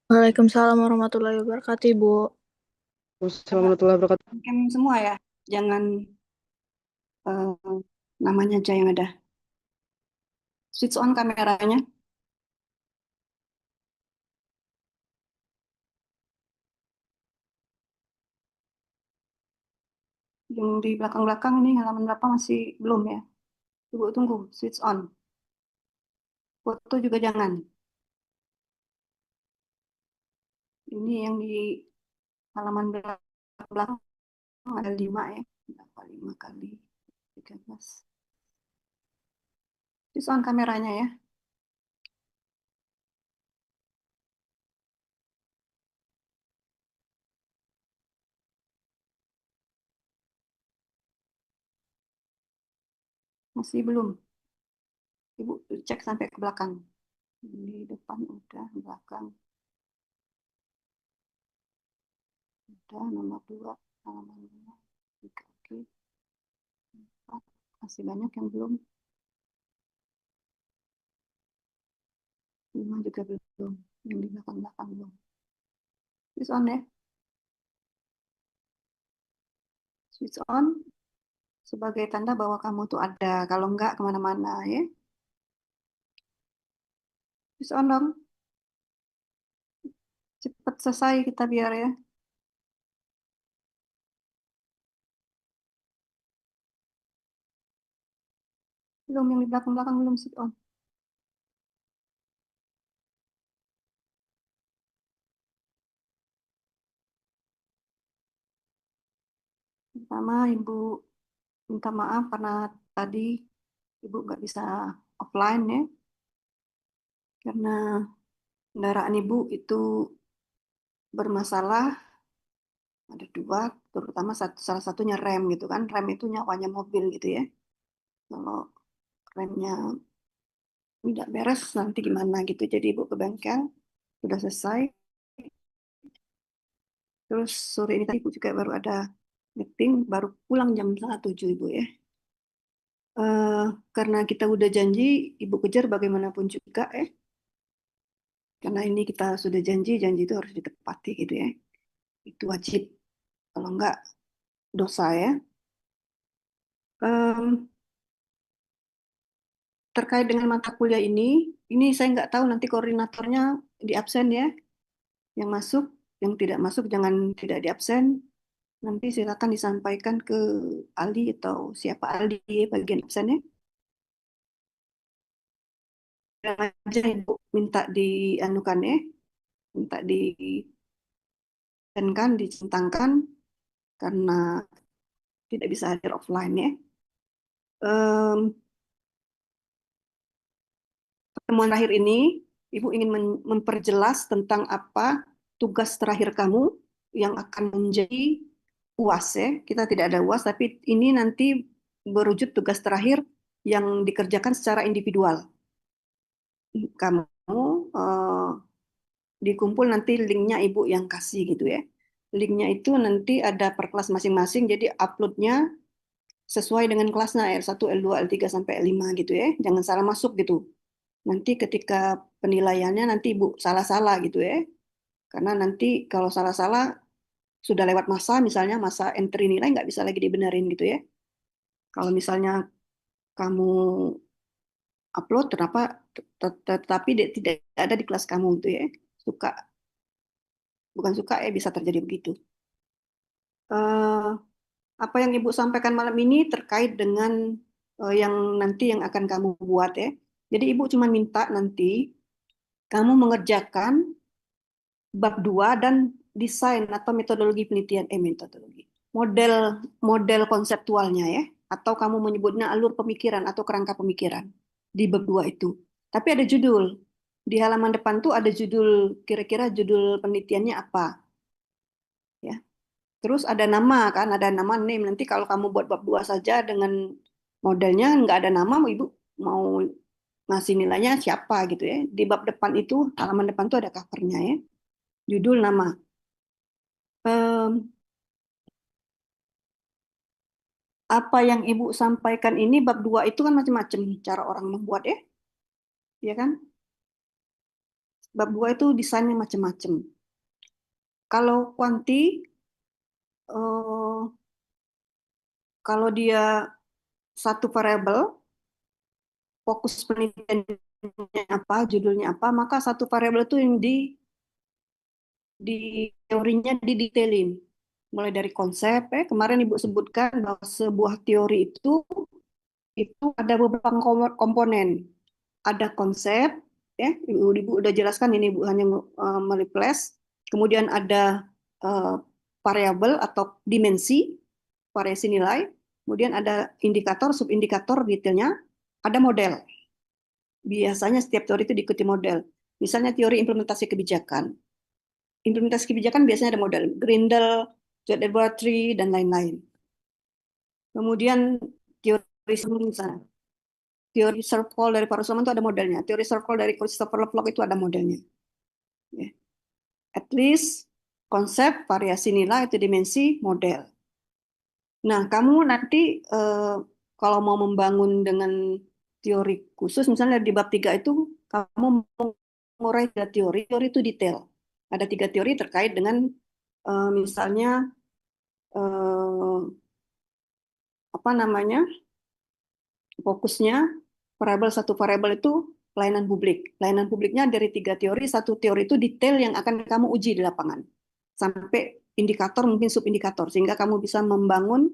Waalaikumsalam warahmatullahi wabarakatuh, Ibu. Assalamualaikum Coba warahmatullahi wabarakatuh. cam semua ya, jangan namanya aja yang ada. Switch on kameranya, yang di belakang-belakang ini halaman berapa masih belum ya? Ibu tunggu, switch on. Foto juga jangan. Ini yang di halaman belakang ada 5 ya. Berapa 5 kali 13. Switch on kameranya ya. Masih belum. Ibu cek sampai ke belakang. Di depan udah, belakang udah, nomor 2, halaman 2. Oke, oke. 4. Masih banyak yang belum. 5 juga belum. Yang di belakang-belakang belum. Switch on ya. Switch on sebagai tanda bahwa kamu tuh ada. Kalau enggak kemana-mana ya. Switch on dong. Cepet selesai kita biar ya. Belum, yang di belakang-belakang belum switch on. Pertama, Ibu minta maaf karena tadi Ibu nggak bisa offline ya. Karena kendaraan Ibu itu bermasalah. Ada 2, terutama salah satunya rem gitu kan. Rem itu nyawanya mobil gitu ya. Kalau remnya tidak beres nanti gimana gitu. Jadi Ibu ke bengkel, sudah selesai. Terus sore ini tadi Ibu juga baru ada meeting, baru pulang jam setengah 7 Ibu ya. Eh, karena kita udah janji, Ibu kejar bagaimanapun juga ya. Karena ini kita sudah janji, janji itu harus ditepati gitu ya. Itu wajib, kalau enggak dosa ya. Em, terkait dengan mata kuliah ini saya nggak tahu nanti koordinatornya di absen ya. Yang masuk, yang tidak masuk jangan tidak di absen. Nanti silakan disampaikan ke Ali atau siapa Ali bagian absennya. Dan aja Ibu minta dianukan ya, minta dicentangkan karena tidak bisa hadir offline ya. Em, Pertemuan terakhir ini, Ibu ingin memperjelas tentang apa tugas terakhir kamu yang akan menjadi UAS ya. Kita tidak ada UAS, tapi ini nanti berwujud tugas terakhir yang dikerjakan secara individual. Kamu eh, dikumpul nanti linknya Ibu yang kasih gitu ya. Linknya itu nanti ada per kelas masing-masing, jadi uploadnya sesuai dengan kelasnya L1, L2, L3 sampai L5 gitu ya. Jangan salah masuk gitu. Nanti ketika penilaiannya nanti Ibu salah-salah gitu ya. Karena nanti kalau salah-salah sudah lewat masa, misalnya masa entry nilai nggak bisa lagi dibenerin gitu ya. Kalau misalnya kamu upload, kenapa tetapi tidak ada di kelas kamu gitu ya. Suka, bukan suka ya bisa terjadi begitu. Eh, apa yang Ibu sampaikan malam ini terkait dengan yang nanti yang akan kamu buat ya. Jadi Ibu cuma minta nanti kamu mengerjakan bab 2 dan desain atau metodologi penelitian metodologi. Model model konseptualnya ya atau kamu menyebutnya alur pemikiran atau kerangka pemikiran di bab 2 itu. Tapi ada judul. Di halaman depan tuh ada judul, kira-kira judul penelitiannya apa ya. Terus ada nama kan, ada nama name. Nanti kalau kamu buat bab 2 saja dengan modelnya nggak ada nama, Ibu mau ngasih nilainya siapa gitu ya. Di bab depan itu, halaman depan tuh ada covernya ya. Judul nama. Em, apa yang Ibu sampaikan ini bab 2 itu kan macam-macam cara orang membuat ya. Ya kan? bab 2 itu desainnya macam-macam. Kalau kuanti, eh, kalau dia satu variabel, fokus penelitiannya apa, judulnya apa, maka satu variabel itu yang di teorinya didetailin. Mulai dari konsep, kemarin Ibu sebutkan bahwa sebuah teori itu ada beberapa komponen. Ada konsep, ya, Ibu udah jelaskan ini, Ibu hanya mereples. Kemudian ada uh, variabel atau dimensi, variasi nilai. Kemudian ada indikator, subindikator, detailnya. Ada model. Biasanya setiap teori itu diikuti model. Misalnya teori implementasi kebijakan. Implementasi kebijakan biasanya ada model. Grindel, George Laboratory, dan lain-lain. Kemudian teori misalnya. Teori circle dari Parusman itu ada modelnya. Teori circle dari Christopher Lovelock itu ada modelnya. Ya. At least konsep, variasi nilai, itu dimensi, model. Nah, kamu nanti kalau mau membangun dengan teori khusus, misalnya di bab 3 itu, kamu mengurai teori, teori itu detail. Ada 3 teori terkait dengan misalnya eh, apa namanya, fokusnya satu variabel itu pelayanan publik. Pelayanan publiknya dari 3 teori, satu teori itu detail yang akan kamu uji di lapangan. Sampai indikator, mungkin subindikator, sehingga kamu bisa membuat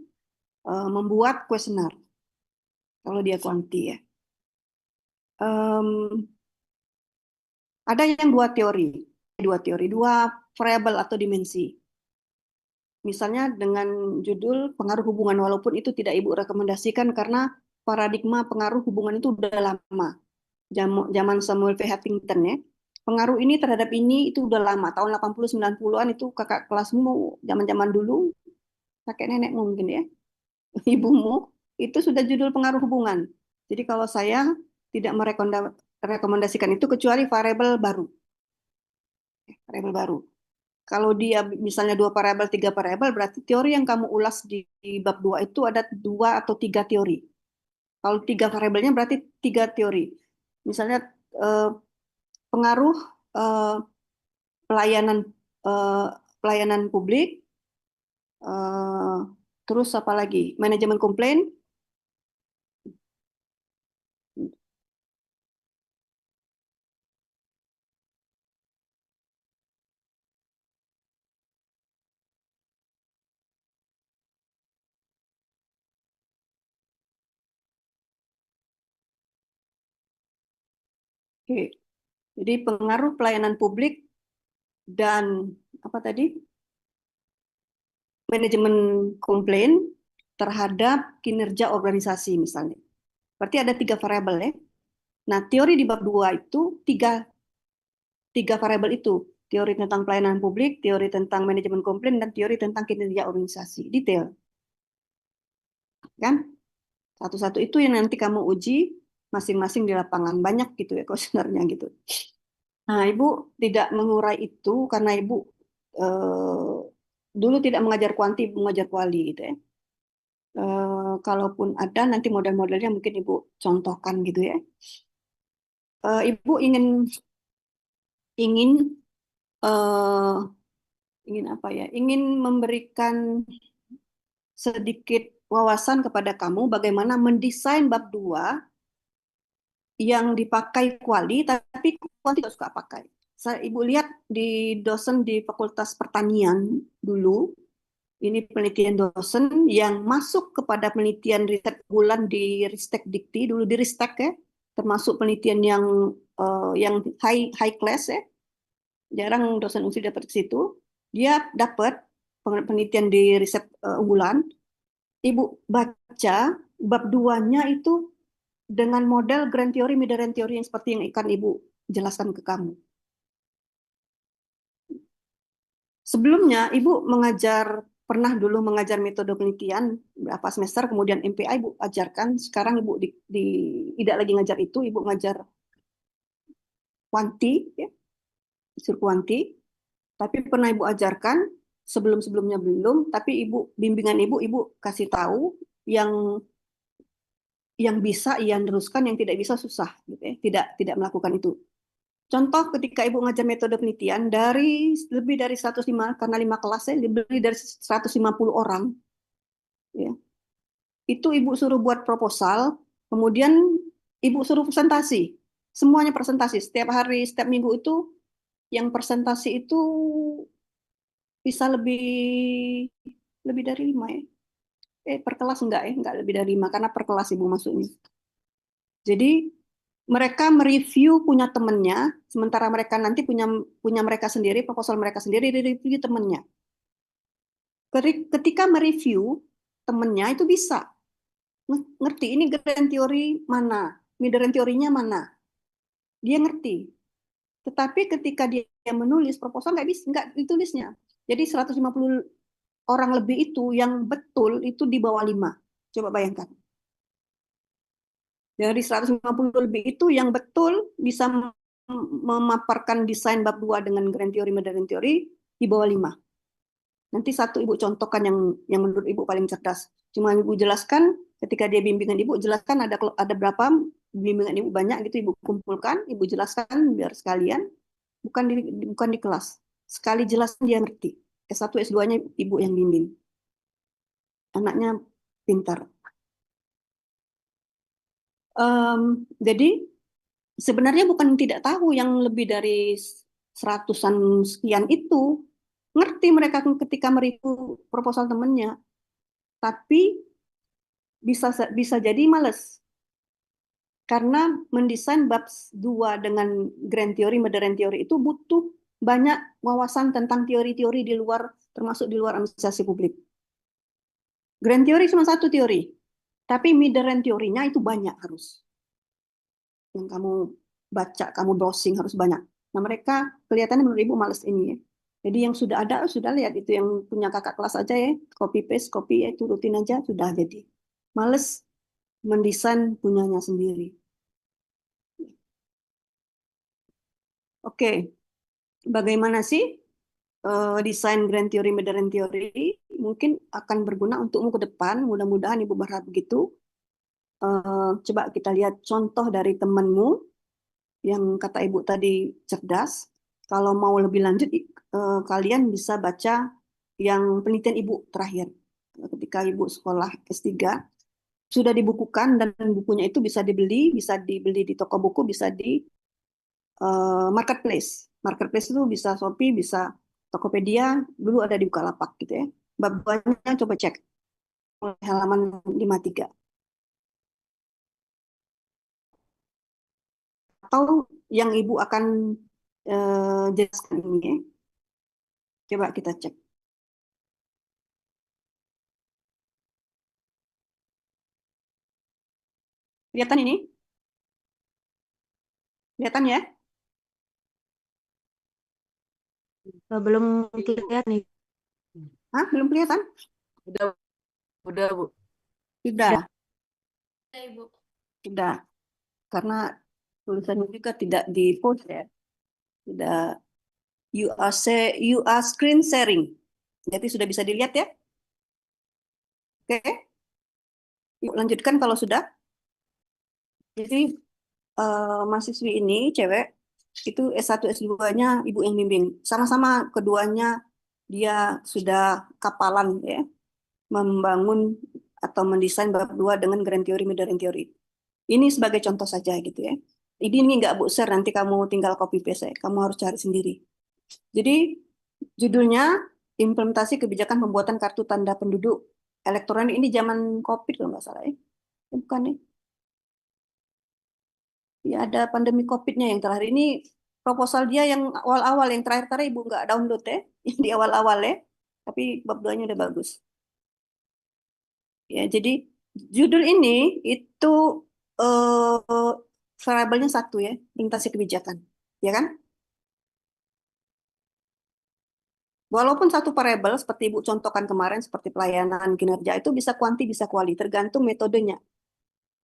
kuesioner. Kalau dia kuanti ya. Ada yang dua variabel atau dimensi. Misalnya dengan judul pengaruh hubungan, walaupun itu tidak Ibu rekomendasikan karena paradigma pengaruh hubungan itu udah lama. Zaman Samuel P. Huntington ya. Pengaruh ini terhadap ini itu udah lama, tahun 80-90-an itu kakak kelasmu zaman-zaman dulu, kakek nenek mungkin ya, ibumu, itu sudah judul pengaruh hubungan. Jadi kalau saya tidak merekomendasikan itu kecuali variabel baru. Variabel baru. Kalau dia misalnya 2 variabel, 3 variabel, berarti teori yang kamu ulas di bab 2 itu ada 2 atau 3 teori. Kalau 3 variabelnya berarti 3 teori. Misalnya eh, pengaruh eh, pelayanan eh, pelayanan publik, eh, terus apa lagi? Manajemen komplain. Oke. Jadi pengaruh pelayanan publik dan apa tadi? Manajemen komplain terhadap kinerja organisasi misalnya. Berarti ada 3 variabel ya. Nah, teori di bab 2 itu tiga variabel itu. Teori tentang pelayanan publik, teori tentang manajemen komplain, dan teori tentang kinerja organisasi. Detail. Kan? Satu-satu itu yang nanti kamu uji masing-masing di lapangan. Banyak gitu ya kuesionernya gitu. Nah, Ibu tidak mengurai itu karena Ibu eh, dulu tidak mengajar kuanti, mengajar kuali gitu ya. Kalaupun ada nanti model-modelnya mungkin Ibu contohkan gitu ya. Ibu ingin eh, ingin apa ya? Ingin memberikan sedikit wawasan kepada kamu bagaimana mendesain bab 2 yang dipakai kuali, tapi kuali tidak suka pakai. Ibu lihat di dosen di Fakultas Pertanian dulu, ini penelitian dosen yang masuk kepada penelitian riset bulan di Ristek Dikti, dulu di Ristek ya, termasuk penelitian yang high class ya, jarang dosen UNSI dapat ke situ. Dia dapat penelitian di riset unggulan. Ibu baca bab 2-nya itu dengan model grand theory, mid-range theory yang seperti yang akan Ibu jelaskan ke kamu. Sebelumnya, Ibu pernah dulu mengajar metode penelitian berapa semester, kemudian MPA Ibu ajarkan, sekarang Ibu tidak lagi ngajar itu, Ibu ngajar kuanti, ya, unsur kuanti, tapi pernah Ibu ajarkan, sebelum-sebelumnya belum, tapi bimbingan Ibu kasih tahu yang bisa ia teruskan, yang tidak bisa susah, gitu ya. Tidak melakukan itu. Contoh ketika Ibu ngajar metode penelitian dari lebih dari 105, karena 5 kelas ya, lebih dari 150 orang, ya. Itu Ibu suruh buat proposal, kemudian Ibu suruh presentasi. Semuanya presentasi. Setiap hari, setiap minggu itu yang presentasi itu bisa lebih dari 5 ya. Per kelas enggak lebih dari 5 karena per kelas Ibu masuknya. Jadi mereka mereview punya temennya, sementara mereka nanti punya punya mereka sendiri, proposal mereka sendiri, direview temennya. Ketika mereview temennya itu bisa ngerti ini grand teori mana, midrange teorinya mana, dia ngerti. Tetapi ketika dia menulis proposal nggak bisa, nggak ditulisnya. Jadi 150 orang lebih itu yang betul itu di bawah 5. Coba bayangkan. Dari 150 lebih itu yang betul bisa memaparkan desain bab 2 dengan grand teori, modern teori di bawah 5. Nanti satu Ibu contohkan yang menurut Ibu paling cerdas. Cuma Ibu jelaskan ketika dia bimbingan Ibu, jelaskan ada berapa bimbingan Ibu banyak gitu Ibu kumpulkan, Ibu jelaskan biar sekalian, bukan di kelas. Sekali jelaskan dia ngerti. S1 S2-nya Ibu yang bimbing. Anaknya pintar. Jadi sebenarnya bukan tidak tahu yang lebih dari seratusan sekian itu. Ngerti mereka ketika mereview proposal temennya. Tapi bisa bisa jadi males. Karena mendesain bab 2 dengan grand theory, modern theory itu butuh banyak wawasan tentang teori-teori di luar, termasuk di luar administrasi publik. Grand theory cuma satu teori, tapi modern teorinya itu banyak harus. Yang kamu baca, kamu browsing harus banyak. Nah mereka kelihatannya menurut Ibu males ini ya. Jadi yang sudah ada, sudah lihat itu yang punya kakak kelas aja ya, copy paste, copy ya, itu rutin aja, sudah jadi. Males mendesain punyanya sendiri. Oke, bagaimana sih desain grand theory, modern theory? Mungkin akan berguna untukmu ke depan, mudah-mudahan Ibu berharap begitu. Coba kita lihat contoh dari temanmu yang kata Ibu tadi cerdas. Kalau mau lebih lanjut, kalian bisa baca yang penelitian Ibu terakhir. Ketika Ibu sekolah S3, sudah dibukukan dan bukunya itu bisa dibeli di toko buku, bisa di marketplace. Marketplace itu bisa Shopee, bisa Tokopedia, dulu ada di Bukalapak gitu ya. Bab 2-nya coba cek halaman 53. Atau yang Ibu akan jelaskan ini ya. Coba kita cek. Kelihatan ini? Kelihatan ya? Belum kelihatan nih. Hah? Belum kelihatan? Udah, udah, Bu. Sudah, Ya, Ibu. sudah. Karena tulisannya juga tidak di-post ya. Sudah you are screen sharing. Jadi sudah bisa dilihat ya? Oke. Yuk lanjutkan kalau sudah. Jadi mahasiswi ini cewek itu S1 S2-nya Ibu yang bimbing. Sama-sama keduanya dia sudah kapalan ya membangun atau mendesain bab 2 dengan grand theory, modern theory. Ini sebagai contoh saja gitu ya. Ini nggak Bu share, nanti kamu tinggal copy paste ya. Kamu harus cari sendiri. Jadi judulnya implementasi kebijakan pembuatan kartu tanda penduduk elektronik ini zaman COVID kalau nggak salah ya. Bukan ya? Ya ada pandemi COVID-nya yang terakhir ini proposal dia yang awal-awal, yang terakhir-terakhir Ibu nggak download ya, yang di awal-awal ya. Tapi bab 2-nya udah bagus. Ya, jadi judul ini itu eh variabelnya satu ya, implementasi kebijakan. Ya kan? Walaupun satu variabel seperti Ibu contohkan kemarin seperti pelayanan kinerja itu bisa kuanti bisa kuali tergantung metodenya.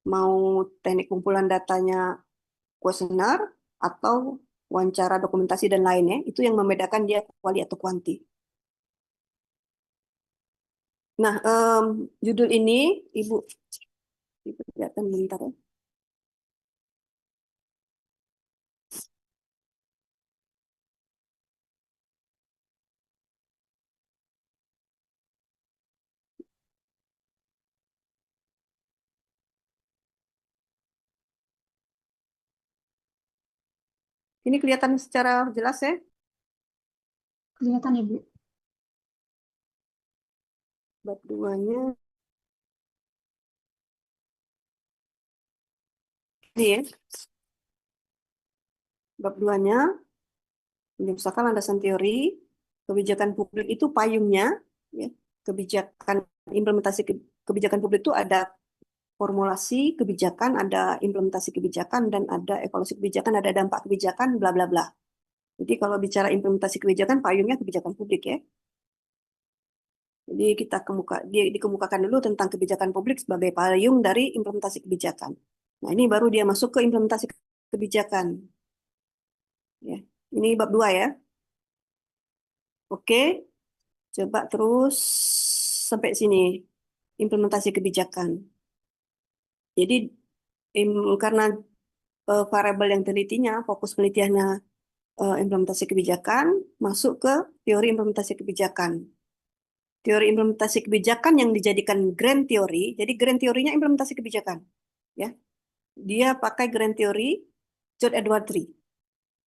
Mau teknik kumpulan datanya kuesioner atau wawancara dokumentasi dan lainnya, itu yang membedakan dia kuali atau kuanti. Nah, judul ini Ibu kelihatan bentar ya. Ini kelihatan secara jelas ya? Kelihatan Ibu. Bab 2-nya. Ini ya. Bab 2-nya, misalkan landasan teori, kebijakan publik itu payungnya, ya. Kebijakan implementasi kebijakan publik itu ada formulasi kebijakan, ada implementasi kebijakan, dan ada evaluasi kebijakan, ada dampak kebijakan, bla bla bla. Jadi kalau bicara implementasi kebijakan, payungnya kebijakan publik ya. Jadi dia dikemukakan dulu tentang kebijakan publik sebagai payung dari implementasi kebijakan. Nah, ini baru dia masuk ke implementasi kebijakan. Ya. Ini bab 2 ya. Oke, coba terus sampai sini. Implementasi kebijakan. Jadi karena variabel yang telitinya, fokus penelitiannya implementasi kebijakan, masuk ke teori implementasi kebijakan. Teori implementasi kebijakan yang dijadikan grand theory, jadi grand teorinya implementasi kebijakan. Ya, dia pakai grand theory John Edward Tree.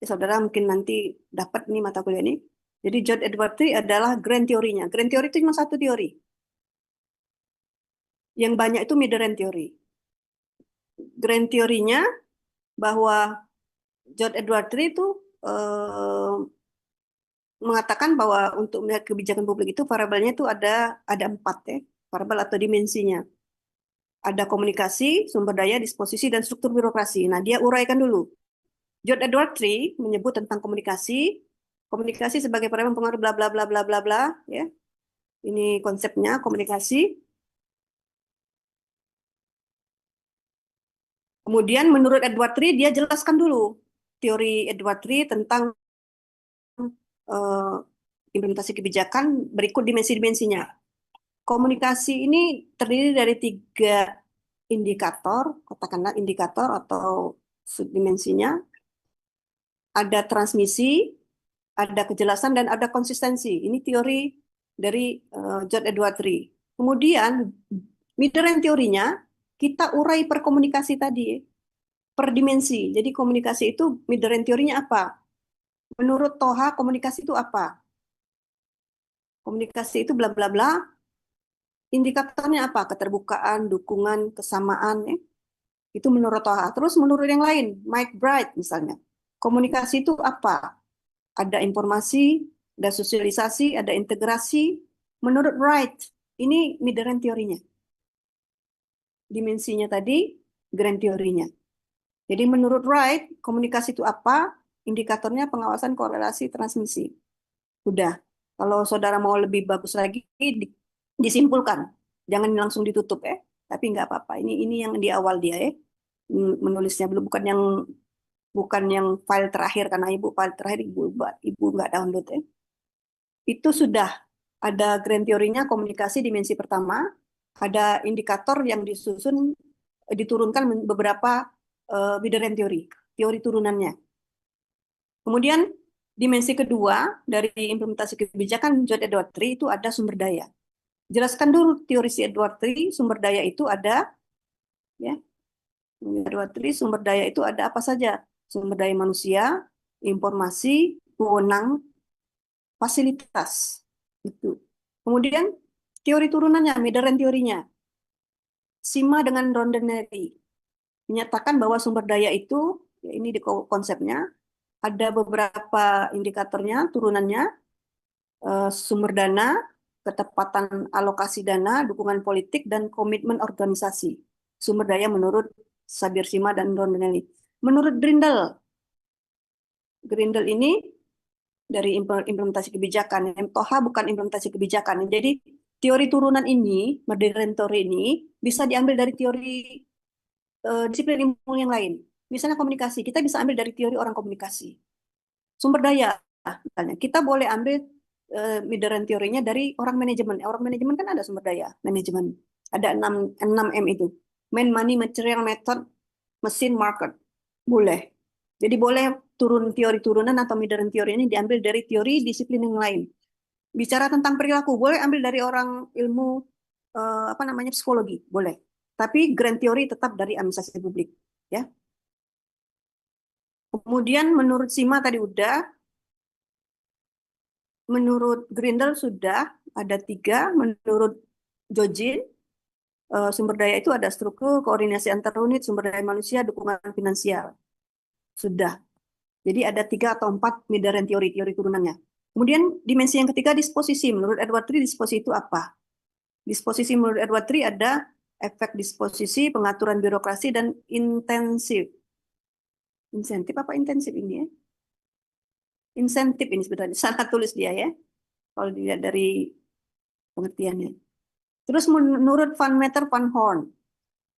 Ya, saudara mungkin nanti dapat nih mata kuliah ini. Jadi John Edward Tree adalah grand teorinya. Grand theory itu cuma satu teori. Yang banyak itu mid-range theory. Grand teorinya bahwa John Edward Tree itu mengatakan bahwa untuk melihat kebijakan publik itu variabelnya itu ada 4 ya, variabel atau dimensinya. Ada komunikasi, sumber daya, disposisi, dan struktur birokrasi. Nah, dia uraikan dulu. John Edward Tree menyebut tentang komunikasi, komunikasi sebagai variabel pengaruh bla bla bla bla bla bla ya. Ini konsepnya komunikasi. Kemudian menurut Edward Tree dia jelaskan dulu teori Edward Tree tentang implementasi kebijakan berikut dimensi-dimensinya. Komunikasi ini terdiri dari 3 indikator, katakanlah indikator atau subdimensinya. Ada transmisi, ada kejelasan, dan ada konsistensi. Ini teori dari John Edward Tree. Kemudian, mid-range teorinya, kita urai per komunikasi tadi, per dimensi. Jadi komunikasi itu, mid-range teorinya apa? Menurut Toha, komunikasi itu apa? Komunikasi itu bla bla bla. Indikatornya apa? Keterbukaan, dukungan, kesamaan. Ya. Itu menurut Toha. Terus menurut yang lain, Mike Bright misalnya. Komunikasi itu apa? Ada informasi, ada sosialisasi, ada integrasi. Menurut Wright, ini mid-range teorinya. Dimensinya tadi, grand teorinya. Jadi menurut Wright, komunikasi itu apa? Indikatornya pengawasan korelasi transmisi. Udah. Kalau saudara mau lebih bagus lagi, disimpulkan. Jangan langsung ditutup ya. Tapi nggak apa-apa. Ini yang di awal dia ya. Menulisnya belum bukan yang file terakhir karena file terakhir ibu nggak download ya. Itu sudah ada grand teorinya komunikasi dimensi pertama, ada indikator yang diturunkan beberapa bidang teori turunannya. Kemudian dimensi kedua dari implementasi kebijakan John Edward Tree itu ada sumber daya. Jelaskan dulu teori si Edward Tree, sumber daya itu ada ya. Edward Tree sumber daya itu ada apa saja? Sumber daya manusia, informasi, wewenang, fasilitas. Itu. Kemudian teori turunannya, Mederan teorinya. Sima dengan Rondinelli menyatakan bahwa sumber daya itu, ya ini di konsepnya, ada beberapa indikatornya, turunannya, sumber dana, ketepatan alokasi dana, dukungan politik, dan komitmen organisasi. Sumber daya menurut Sabir Sima dan Rondinelli. Menurut Grindel ini dari implementasi kebijakan. Toha bukan implementasi kebijakan. Jadi teori turunan ini, modern teori ini, bisa diambil dari teori disiplin ilmu yang lain. Misalnya komunikasi, kita bisa ambil dari teori orang komunikasi. Sumber daya, misalnya, kita boleh ambil modern teorinya dari orang manajemen. Orang manajemen kan ada sumber daya, manajemen. Ada 6M itu. Man, money, material, method, mesin, market. Boleh. Jadi boleh turun teori turunan atau modern teori ini diambil dari teori disiplin yang lain. Bicara tentang perilaku, boleh ambil dari orang ilmu psikologi, boleh. Tapi grand teori tetap dari administrasi publik, ya. Kemudian menurut Sima tadi udah, menurut Grindel sudah ada 3, menurut Jojin sumber daya itu ada struktur, koordinasi antar unit, sumber daya manusia, dukungan finansial. Sudah. Jadi ada 3 atau 4 Mydarian teori turunannya. Kemudian dimensi yang ketiga disposisi. Menurut Edward Tree disposisi itu apa? Disposisi menurut Edward Tree ada efek disposisi, pengaturan birokrasi, dan intensif. Insentif apa intensif ini ya? Insentif ini sebenarnya. Salah tulis dia ya. Kalau dilihat dari pengertiannya. Terus menurut Van Meter Van Horn,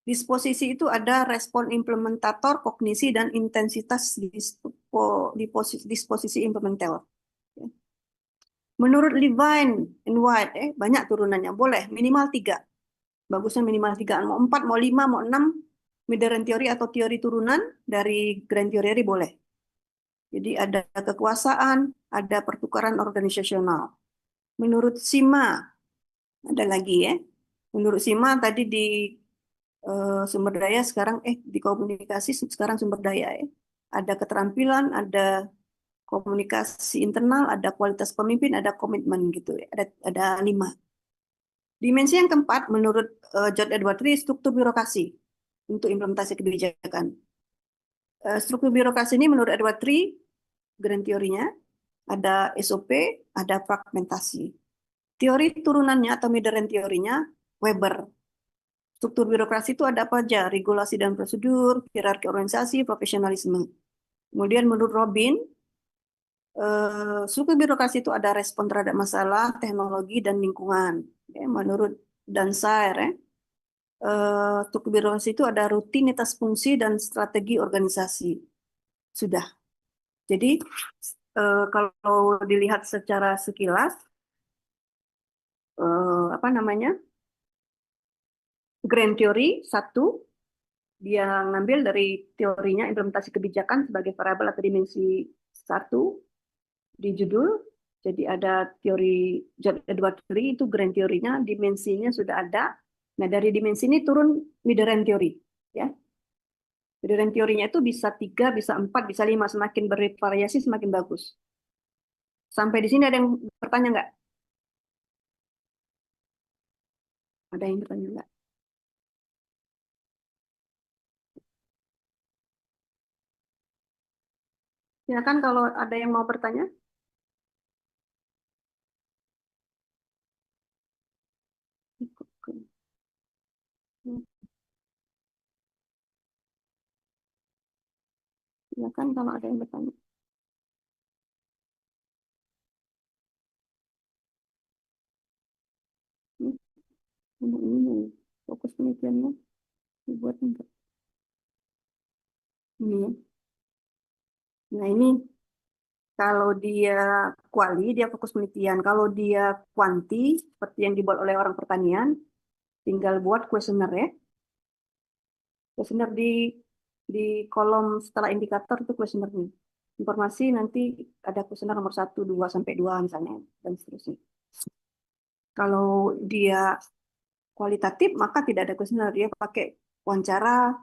disposisi itu ada respon implementator, kognisi, dan intensitas disposisi implementator. Menurut Levine and White, banyak turunannya. Boleh, minimal 3. Bagusnya minimal 3. Mau 4, mau 5, mau 6. Mydarian teori atau teori turunan dari Grand Theory boleh. Jadi ada kekuasaan, ada pertukaran organisasional. Menurut Sima, ada lagi ya. Menurut Sima tadi di sumber daya sekarang di komunikasi sekarang sumber daya ya. Ada keterampilan, ada komunikasi internal, ada kualitas pemimpin, ada komitmen gitu ya. Ada 5. Dimensi yang keempat menurut George Edward Tree struktur birokrasi untuk implementasi kebijakan. Struktur birokrasi ini menurut Edward Tree grand teorinya ada SOP, ada fragmentasi. Teori turunannya atau Mydarian teorinya Weber. Struktur birokrasi itu ada apa aja? Regulasi dan prosedur, hierarki organisasi, profesionalisme. Kemudian menurut Robin, struktur birokrasi itu ada respon terhadap masalah, teknologi, dan lingkungan. Menurut Dansaer, struktur birokrasi itu ada rutinitas fungsi dan strategi organisasi. Sudah. Jadi kalau dilihat secara sekilas, apa namanya? Grand Theory 1, dia ngambil dari teorinya implementasi kebijakan sebagai variabel atau dimensi 1 di judul. Jadi ada teori Edward Tree itu grand teorinya, dimensinya sudah ada. Nah dari dimensi ini turun Mydarian teori, ya. Mydarian teorinya itu bisa 3, bisa 4, bisa 5, semakin bervariasi semakin bagus. Sampai di sini ada yang bertanya nggak? Ada yang bertanya nggak? Silakan kalau ada yang mau bertanya. Silakan kalau ada yang bertanya. Ini fokus penelitiannya dibuat enggak? Ini ya. Nah ini kalau dia kuali dia fokus penelitian. Kalau dia kuanti seperti yang dibuat oleh orang pertanian, tinggal buat kuesioner ya. Kuesioner di kolom setelah indikator itu kuesionernya. Informasi nanti ada kuesioner nomor 1, 2 sampai 2 misalnya dan seterusnya. Kalau dia kualitatif maka tidak ada kuesioner, dia pakai wawancara,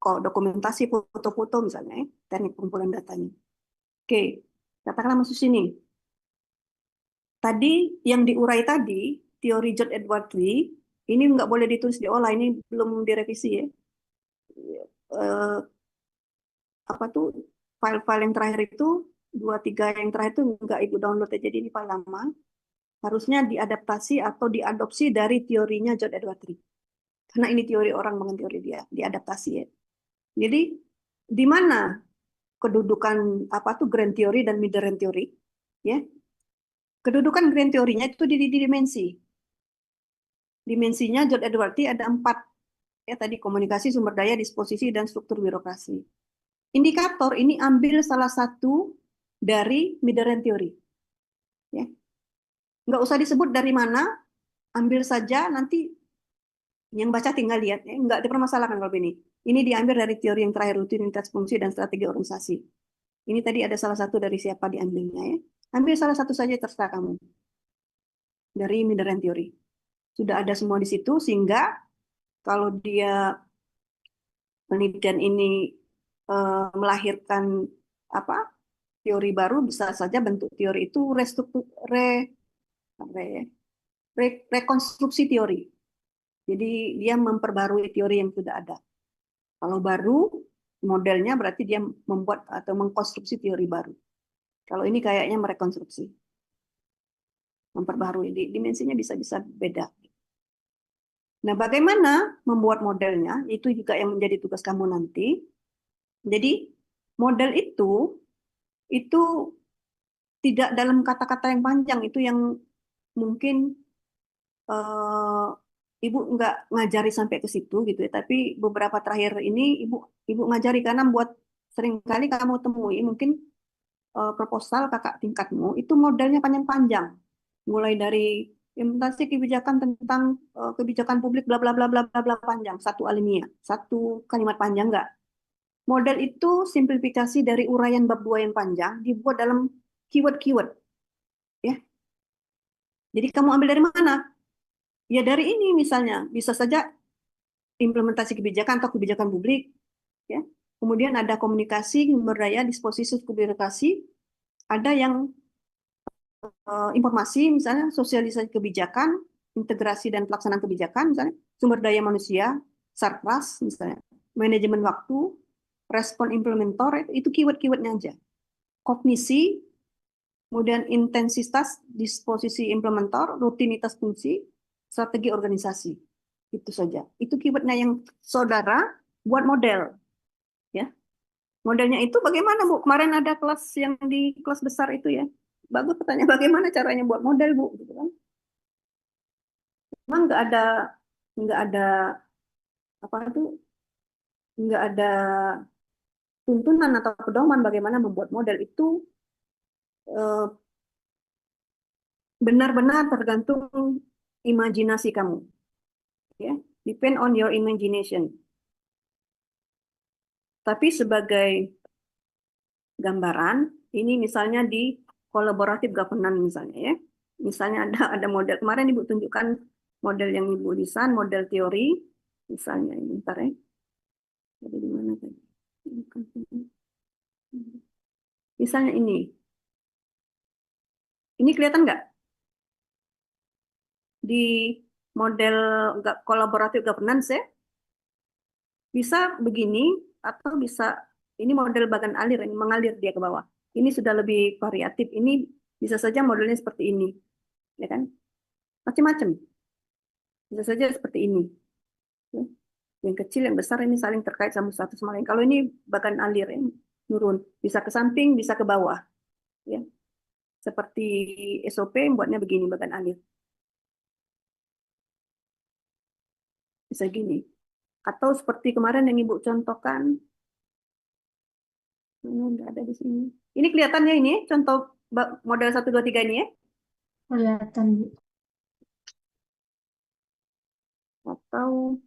dokumentasi foto-foto misalnya, teknik pengumpulan datanya. Oke, katakanlah masuk sini. Tadi yang diurai tadi, teori George Edward Tree, ini nggak boleh ditulis di olah, ini belum direvisi ya. Apa tuh file-file yang terakhir itu 2, 3 yang terakhir itu nggak ibu download ya, jadi ini file lama. Harusnya diadaptasi atau diadopsi dari teorinya George Edward Tree. Karena ini teori orang bukan teori dia, diadaptasi ya. Jadi di mana kedudukan apa tuh grand theory dan Mydarian theory? Ya, kedudukan grand teorinya itu di dimensi. Dimensinya George Edward Tree ada 4. Ya tadi komunikasi, sumber daya, disposisi, dan struktur birokrasi. Indikator ini ambil salah satu dari Mydarian theory. Ya. Nggak usah disebut dari mana, ambil saja nanti yang baca tinggal lihat. Ya. Nggak dipermasalahkan kalau ini. Ini diambil dari teori yang terakhir, rutinitas fungsi dan strategi organisasi. Ini tadi ada salah satu dari siapa diambilnya. Ya. Ambil salah satu saja terserah kamu. Dari Mydarian theory. Sudah ada semua di situ, sehingga kalau dia penelitian ini melahirkan apa teori baru, bisa saja bentuk teori itu re- rekonstruksi teori. Jadi dia memperbarui teori yang sudah ada. Kalau baru modelnya berarti dia membuat atau mengkonstruksi teori baru. Kalau ini kayaknya merekonstruksi, memperbarui. Dimensinya bisa-bisa beda. Nah, bagaimana membuat modelnya? Itu juga yang menjadi tugas kamu nanti. Jadi, model itu tidak dalam kata-kata yang panjang. Itu yang mungkin eh, ibu nggak ngajari sampai ke situ gitu ya. Tapi beberapa terakhir ini ibu ibu ngajari karena buat seringkali kamu temui mungkin proposal kakak tingkatmu itu modelnya panjang-panjang. Mulai dari implementasi kebijakan tentang kebijakan publik bla bla bla bla bla bla panjang, satu alinea, satu kalimat panjang enggak. Model itu simplifikasi dari uraian bab 2 yang panjang dibuat dalam keyword-keyword ya. Jadi kamu ambil dari mana? Ya dari ini misalnya, bisa saja implementasi kebijakan atau kebijakan publik ya. Kemudian ada komunikasi, sumber daya, disposisi komunikasi, ada yang informasi, misalnya sosialisasi kebijakan, integrasi dan pelaksanaan kebijakan, misalnya sumber daya manusia, sarpras, misalnya manajemen waktu, respon implementor, itu keyword-keywordnya aja. Kognisi, kemudian intensitas, disposisi implementor, rutinitas fungsi, strategi organisasi. Itu saja. Itu keywordnya yang saudara buat model. Ya, modelnya itu bagaimana Bu? Kemarin ada kelas yang di kelas besar itu ya. Bagus pertanyaan bagaimana caranya buat model Bu, gitu kan? Memang nggak ada apa itu nggak ada tuntunan atau pedoman bagaimana membuat model itu eh, benar-benar tergantung imajinasi kamu, ya. Depend on your imagination. Tapi sebagai gambaran, ini misalnya di collaborative governance misalnya ya. Misalnya ada model kemarin Ibu tunjukkan model yang Ibu desain, model teori misalnya ini ntar ya. Jadi di mana tadi? Misalnya ini. Ini kelihatan nggak? Di model collaborative governance ya, bisa begini atau bisa ini model bagan alir, ini mengalir dia ke bawah. Ini sudah lebih variatif. Ini bisa saja modelnya seperti ini, ya kan? Macam-macam. Bisa saja seperti ini. Ya. Yang kecil, yang besar ini saling terkait sama satu sama lain. Kalau ini bagan alir, ya, turun, bisa ke samping, bisa ke bawah, ya. Seperti SOP buatnya begini bagan alir. Bisa gini. Atau seperti kemarin yang Ibu contohkan, ini nggak ada di sini. Ini kelihatannya ini contoh model 1, 2, 3 ini ya. Kelihatan, Bu. Atau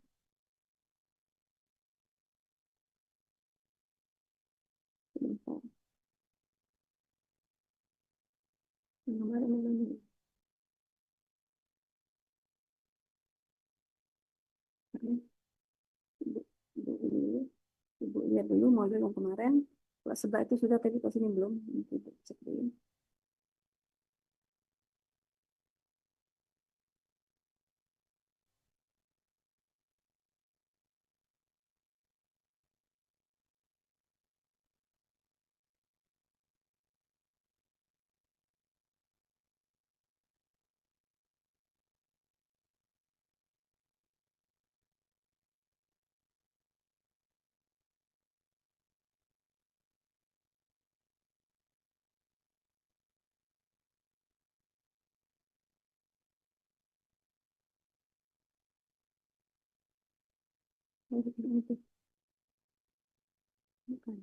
Ibu lihat dulu model yang kemarin. Kelas sebelah itu sudah tadi ke sini belum? Nanti Ibu cek dulu. Bukan.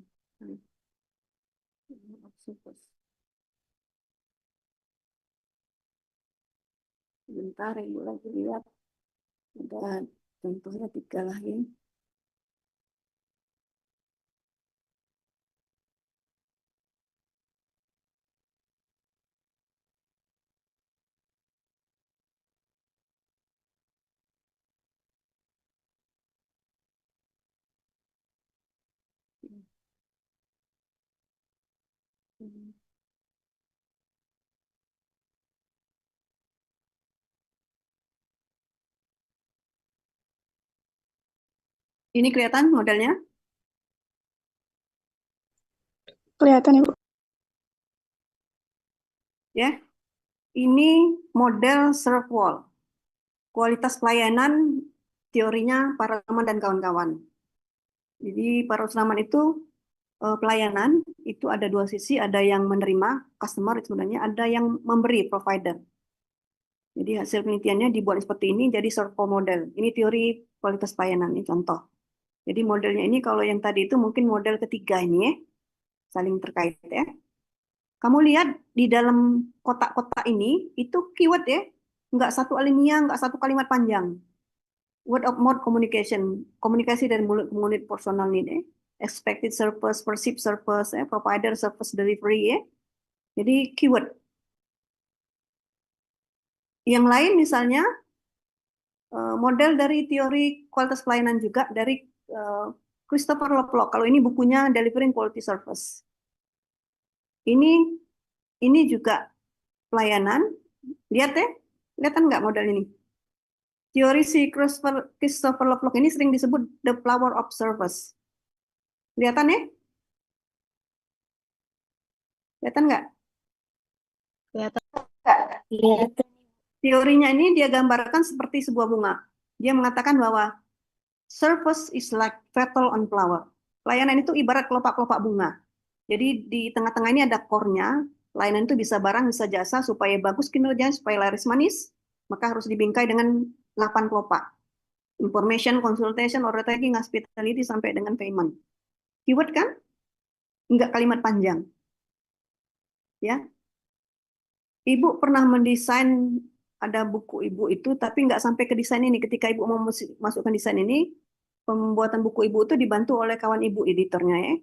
Sebentar Ibu lagi lihat. Ada contohnya 3 lagi. Ini kelihatan modelnya? Kelihatan Ibu. Ya. Ini model serve wall. Kualitas pelayanan teorinya para Usman dan kawan-kawan. Jadi para Usman itu pelayanan itu ada dua sisi, ada yang menerima customer sebenarnya, ada yang memberi provider. Jadi hasil penelitiannya dibuat seperti ini, jadi servo model. Ini teori kualitas pelayanan, ini contoh. Jadi modelnya ini kalau yang tadi itu mungkin model ketiga ini ya, saling terkait ya. Kamu lihat di dalam kotak-kotak ini, itu keyword ya, nggak satu alinea, nggak satu kalimat panjang. Word of mouth communication, komunikasi dari mulut ke mulut personal need ya. Expected service, perceived service, ya. Provider service delivery ya. Jadi keyword. Yang lain misalnya model dari teori kualitas pelayanan juga dari Christopher Lovelock. Kalau ini bukunya Delivering Quality Service. Ini juga pelayanan. Lihat ya, kelihatan nggak model ini? Teori si Christopher Lovelock ini sering disebut the flower of service. Kelihatan ya? Kelihatan nggak? Kelihatan. Kelihatan. Teorinya ini dia gambarkan seperti sebuah bunga. Dia mengatakan bahwa service is like petal on flower. Pelayanan itu ibarat kelopak-kelopak bunga. Jadi di tengah-tengah ini ada core-nya. Pelayanan itu bisa barang, bisa jasa, supaya bagus kinerjanya, supaya laris manis, maka harus dibingkai dengan 8 kelopak. Information, consultation, order taking, hospitality, sampai dengan payment. Keyword kan? Enggak kalimat panjang. Ya, Ibu pernah mendesain, ada buku Ibu itu, tapi nggak sampai ke desain ini. Ketika Ibu mau masukkan desain ini, pembuatan buku Ibu itu dibantu oleh kawan Ibu editornya ya.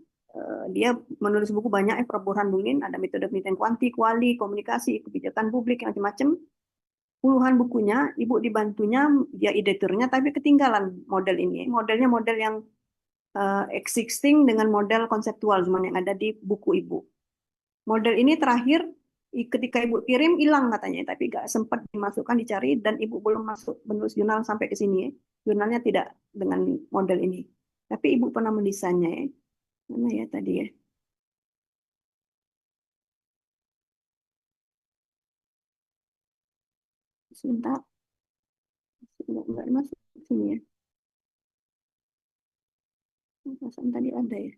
Dia menulis buku banyak ya, Burhan Bungin, ada metode penelitian kuanti, kuali, komunikasi, kebijakan publik, macam-macam. Puluhan bukunya, Ibu dibantunya, dia editornya, tapi ketinggalan model ini. Modelnya model yang existing dengan model konseptual, cuman yang ada di buku Ibu. Model ini terakhir ketika Ibu kirim hilang katanya, tapi nggak sempat dimasukkan, dicari, dan Ibu belum masuk menulis jurnal sampai ke sini. Jurnalnya tidak dengan model ini. Tapi Ibu pernah mendesainnya ya. Mana ya tadi ya? Sebentar. Nggak masuk ke sini ya. Perasaan tadi ada ya.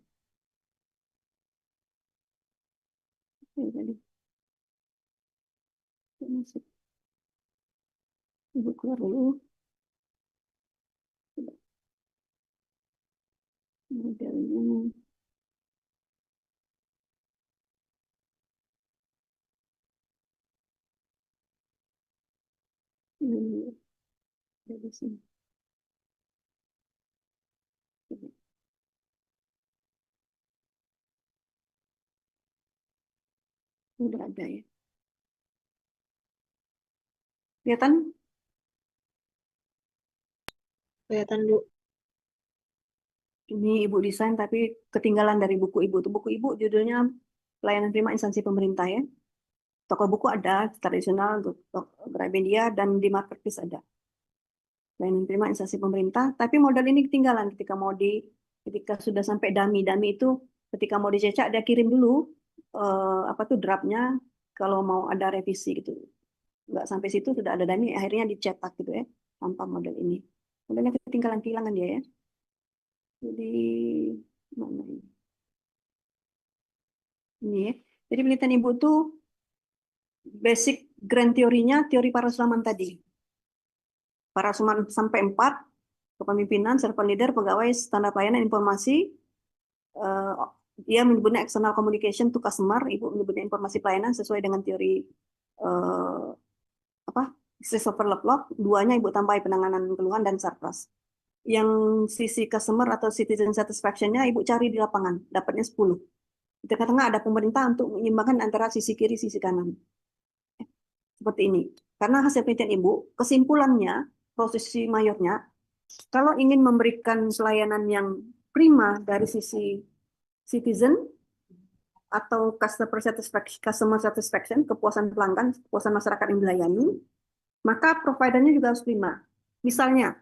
Ya tadi. Nggak masuk. Ibu keluar dulu. Modelnya. Ini ada di sini. Udah ada ya. Kelihatan? Kelihatan Bu. Ini Ibu desain tapi ketinggalan dari buku Ibu. Itu buku Ibu judulnya Pelayanan Prima Instansi Pemerintah ya. Toko buku ada, tradisional, Gramedia, dan di Marketplace ada. Pelayanan Prima Instansi Pemerintah. Tapi model ini ketinggalan ketika mau ketika sudah sampai dummy itu ketika mau dicetak dia kirim dulu apa tuh draftnya kalau mau ada revisi gitu. Nggak sampai situ sudah ada dummy, akhirnya dicetak gitu ya tanpa model ini. Modelnya ketinggalan dia ya. Jadi mana ini? Ini ya. Jadi penelitian Ibu tuh basic grand teorinya teori Parasuman tadi. Parasuman sampai 4, kepemimpinan, servant leader, pegawai, standar pelayanan, informasi. Dia menyebutnya external communication to customer. Ibu menyebutnya informasi pelayanan sesuai dengan teori apa? Christopher Lovelock. Duanya Ibu tambahi penanganan keluhan dan surplus. Yang sisi customer atau citizen satisfaction-nya Ibu cari di lapangan, dapatnya 10. Di tengah-tengah ada pemerintah untuk menyeimbangkan antara sisi kiri sisi kanan. Seperti ini. Karena hasil penelitian Ibu, kesimpulannya, posisi mayornya, kalau ingin memberikan pelayanan yang prima dari sisi citizen, atau customer satisfaction, kepuasan pelanggan, kepuasan masyarakat yang dilayani, maka providernya juga harus prima. Misalnya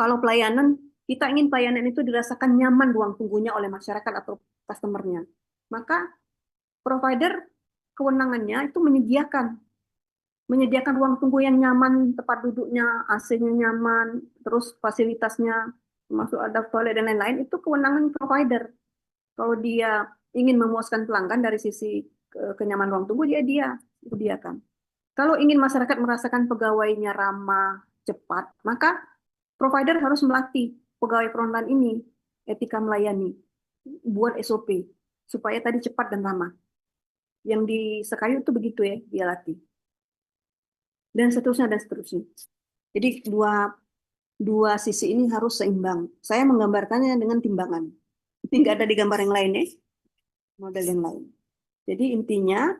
kalau pelayanan, kita ingin pelayanan itu dirasakan nyaman ruang tunggunya oleh masyarakat atau customernya. Maka provider kewenangannya itu menyediakan ruang tunggu yang nyaman, tempat duduknya, AC-nya nyaman, terus fasilitasnya, termasuk ada toilet dan lain-lain, itu kewenangan provider. Kalau dia ingin memuaskan pelanggan dari sisi kenyamanan ruang tunggu, dia sediakan. Kalau ingin masyarakat merasakan pegawainya ramah, cepat, maka provider harus melatih pegawai frontline ini etika melayani, buat SOP supaya tadi cepat dan ramah. Yang di Sekayu itu begitu ya, dia latih. Dan seterusnya dan seterusnya. Jadi dua sisi ini harus seimbang. Saya menggambarkannya dengan timbangan. Ini nggak ada di gambar yang lain ya, model yang lain. Jadi intinya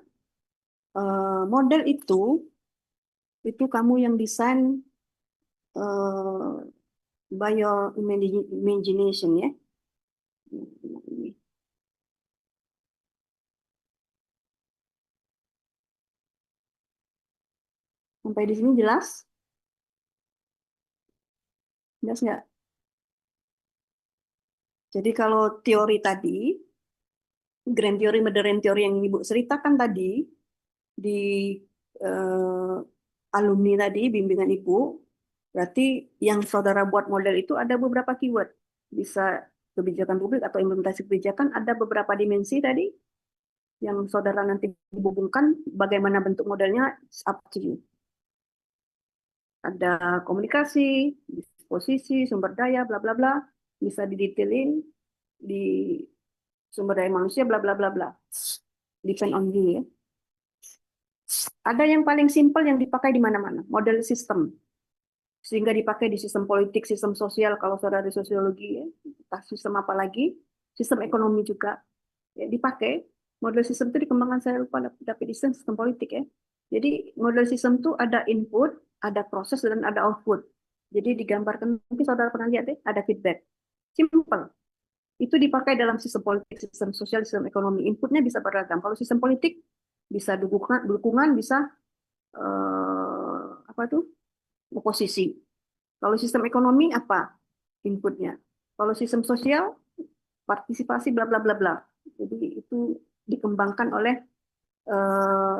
model itu kamu yang desain by your imagination ya. Sampai di sini jelas? Jelas nggak? Jadi kalau teori tadi, grand theory, modern theory yang Ibu ceritakan tadi, di alumni tadi, bimbingan Ibu, berarti yang saudara buat model itu ada beberapa keyword. Bisa kebijakan publik atau implementasi kebijakan, ada beberapa dimensi tadi, yang saudara nanti hubungkan, bagaimana bentuk modelnya, up to you. Ada komunikasi, disposisi, sumber daya, bla bla bla, bisa didetailin di sumber daya manusia, bla bla bla bla. Depend on you ya. Ada yang paling simpel yang dipakai di mana-mana, model sistem. Sehingga dipakai di sistem politik, sistem sosial, kalau saudara di sosiologi ya, entah sistem apa lagi, sistem ekonomi juga ya, dipakai. Model sistem itu dikembangkan, saya lupa, tapi di sistem politik ya. Jadi model sistem itu ada input, ada proses, dan ada output. Jadi digambarkan, mungkin saudara pernah lihat deh, ada feedback. Simple. Itu dipakai dalam sistem politik, sistem sosial, sistem ekonomi. Inputnya bisa beragam. Kalau sistem politik, bisa dukungan bisa apa tuh? Oposisi. Kalau sistem ekonomi apa inputnya? Kalau sistem sosial, partisipasi, bla bla bla bla. Jadi itu dikembangkan oleh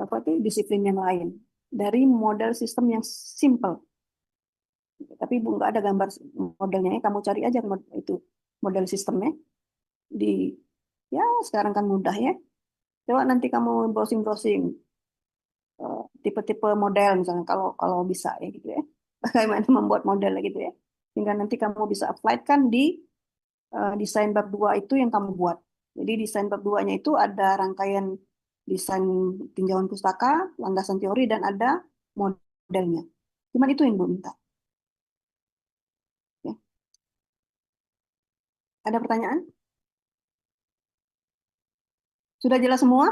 apa tuh disiplin yang lain dari model sistem yang simple. Tapi Ibu nggak ada gambar modelnya, kamu cari aja itu model sistemnya di ya sekarang kan mudah ya. Coba nanti kamu browsing-browsing tipe-tipe model misalnya kalau bisa ya gitu ya. Bagaimana membuat model gitu ya. Sehingga nanti kamu bisa apply-kan di desain bab 2 itu yang kamu buat. Jadi desain bab 2-nya itu ada rangkaian desain tinjauan pustaka, landasan teori, dan ada modelnya. Cuman itu yang Bu minta. Ya. Ada pertanyaan? Sudah jelas semua?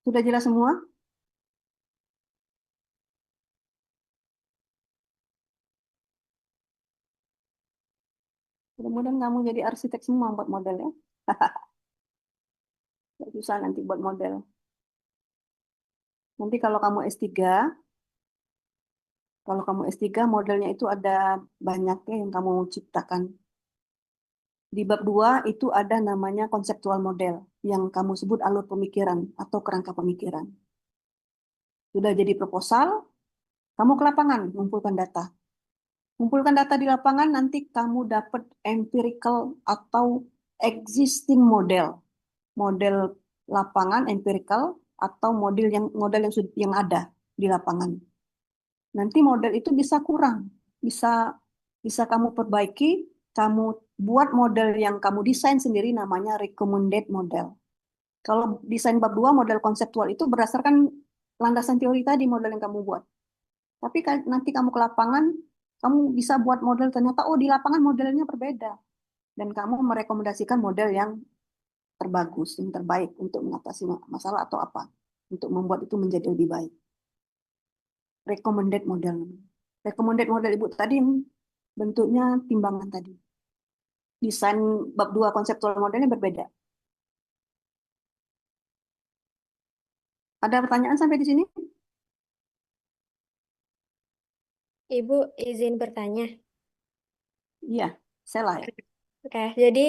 Sudah jelas semua? Mudah-mudahan kamu jadi arsitek semua buat modelnya. Gak susah nanti buat model. Nanti kalau kamu S3 modelnya itu ada banyaknya yang kamu ciptakan. Di bab 2 itu ada namanya konseptual model yang kamu sebut alur pemikiran atau kerangka pemikiran. Sudah jadi proposal, kamu ke lapangan mengumpulkan data. Kumpulkan data di lapangan, nanti kamu dapat empirical atau existing model. Model lapangan empirical atau model yang ada di lapangan. Nanti model itu bisa kurang, bisa kamu perbaiki, kamu buat model yang kamu desain sendiri namanya recommended model. Kalau desain bab 2 model konseptual itu berdasarkan landasan teori tadi model yang kamu buat. Tapi nanti kamu ke lapangan, kamu bisa buat model ternyata di lapangan modelnya berbeda. Dan kamu merekomendasikan model yang terbagus, yang terbaik untuk mengatasi masalah atau apa. Untuk membuat itu menjadi lebih baik. Recommended model. Recommended model Ibu tadi bentuknya timbangan tadi. desain bab 2 konseptual modelnya berbeda. Ada pertanyaan sampai di sini? Ibu izin bertanya. Iya, salah ya. Oke, jadi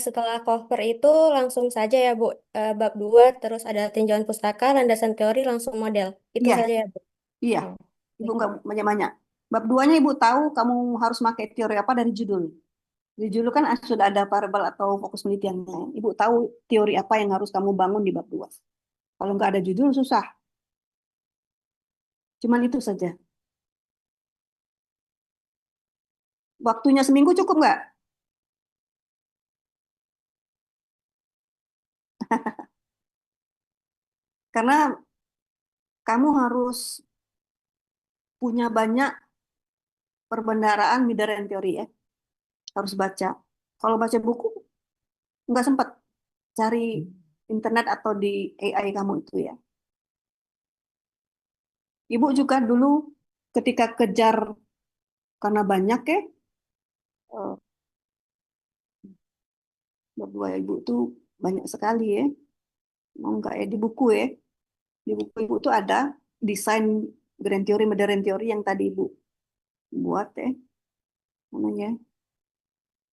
setelah cover itu langsung saja ya Bu, bab 2 terus ada tinjauan pustaka, landasan teori, langsung model. Itu Iya, saja ya Bu. iya. Oh, Ibu baik. nggak banyak-banyak. Bab 2-nya Ibu tahu kamu harus pakai teori apa dari judul. Di judul kan sudah ada variabel atau fokus penelitiannya. Ibu tahu teori apa yang harus kamu bangun di bab 2. Kalau nggak ada judul susah. Cuman itu saja. Waktunya seminggu cukup nggak? Karena kamu harus punya banyak perbendaharaan middle and teori ya. Harus baca. Kalau baca buku nggak sempat cari internet atau di AI kamu itu ya. Ibu juga dulu ketika kejar karena banyak ya, eh, berdua ibu tuh banyak sekali ya. Mau nggak ya di buku ya. Di buku ibu tuh ada desain grand theory, modern theory yang tadi ibu buat ya. Namanya.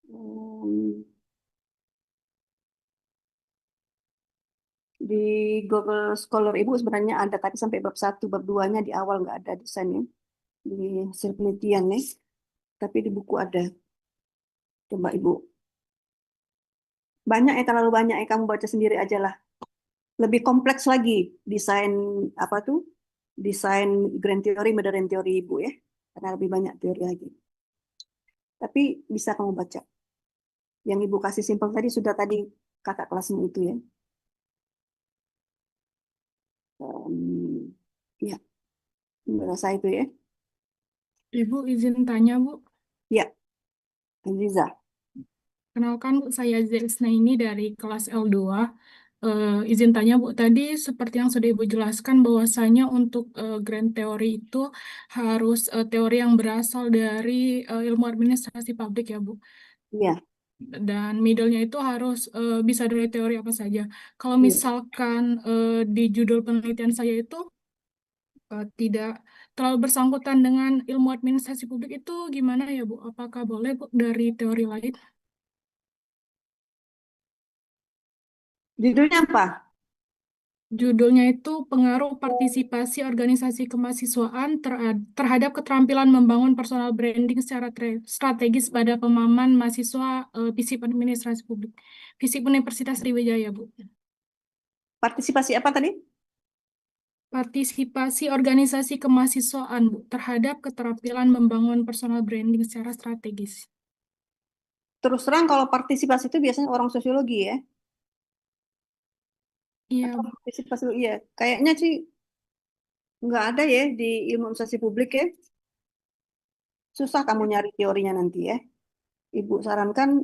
Hmm, di Google Scholar ibu sebenarnya ada tapi sampai bab 1, bab 2-nya di awal nggak ada desainnya di hasil penelitian nih. Tapi di buku ada. Coba ibu. Banyak ya, terlalu banyak ya, kamu baca sendiri aja lah. Lebih kompleks lagi desain apa tuh? Desain grand theory, modern theory ibu ya. Karena lebih banyak teori lagi. Tapi bisa kamu baca. Yang ibu kasih simpel tadi sudah tadi kakak kelasmu itu ya. Ya, merasa itu ya. Ibu izin tanya, Bu. Ya, Aziza. Kenalkan, Bu, saya Zesna ini dari kelas L2. Izin tanya, Bu, tadi seperti yang sudah Ibu jelaskan bahwasanya untuk grand teori itu harus teori yang berasal dari ilmu administrasi publik ya, Bu. Iya, Dan middle-nya itu harus bisa dari teori apa saja. Kalau iya. misalkan di judul penelitian saya itu tidak terlalu bersangkutan dengan ilmu administrasi publik itu gimana ya, Bu? Apakah boleh, Bu, dari teori lain? Judulnya apa? Judulnya itu Pengaruh Partisipasi Organisasi Kemahasiswaan terhadap Keterampilan Membangun Personal Branding secara Strategis pada Pemahaman Mahasiswa FISIP Administrasi Publik. FISIP Universitas Sriwijaya, Bu. Partisipasi apa tadi? Partisipasi organisasi kemahasiswaan, Bu, terhadap keterampilan membangun personal branding secara strategis. Terus terang kalau partisipasi itu biasanya orang sosiologi ya. Iya, Atau Bu. partisipasi, iya. Kayaknya sih nggak ada ya di ilmu administrasi publik ya. Susah kamu nyari teorinya nanti ya. Ibu sarankan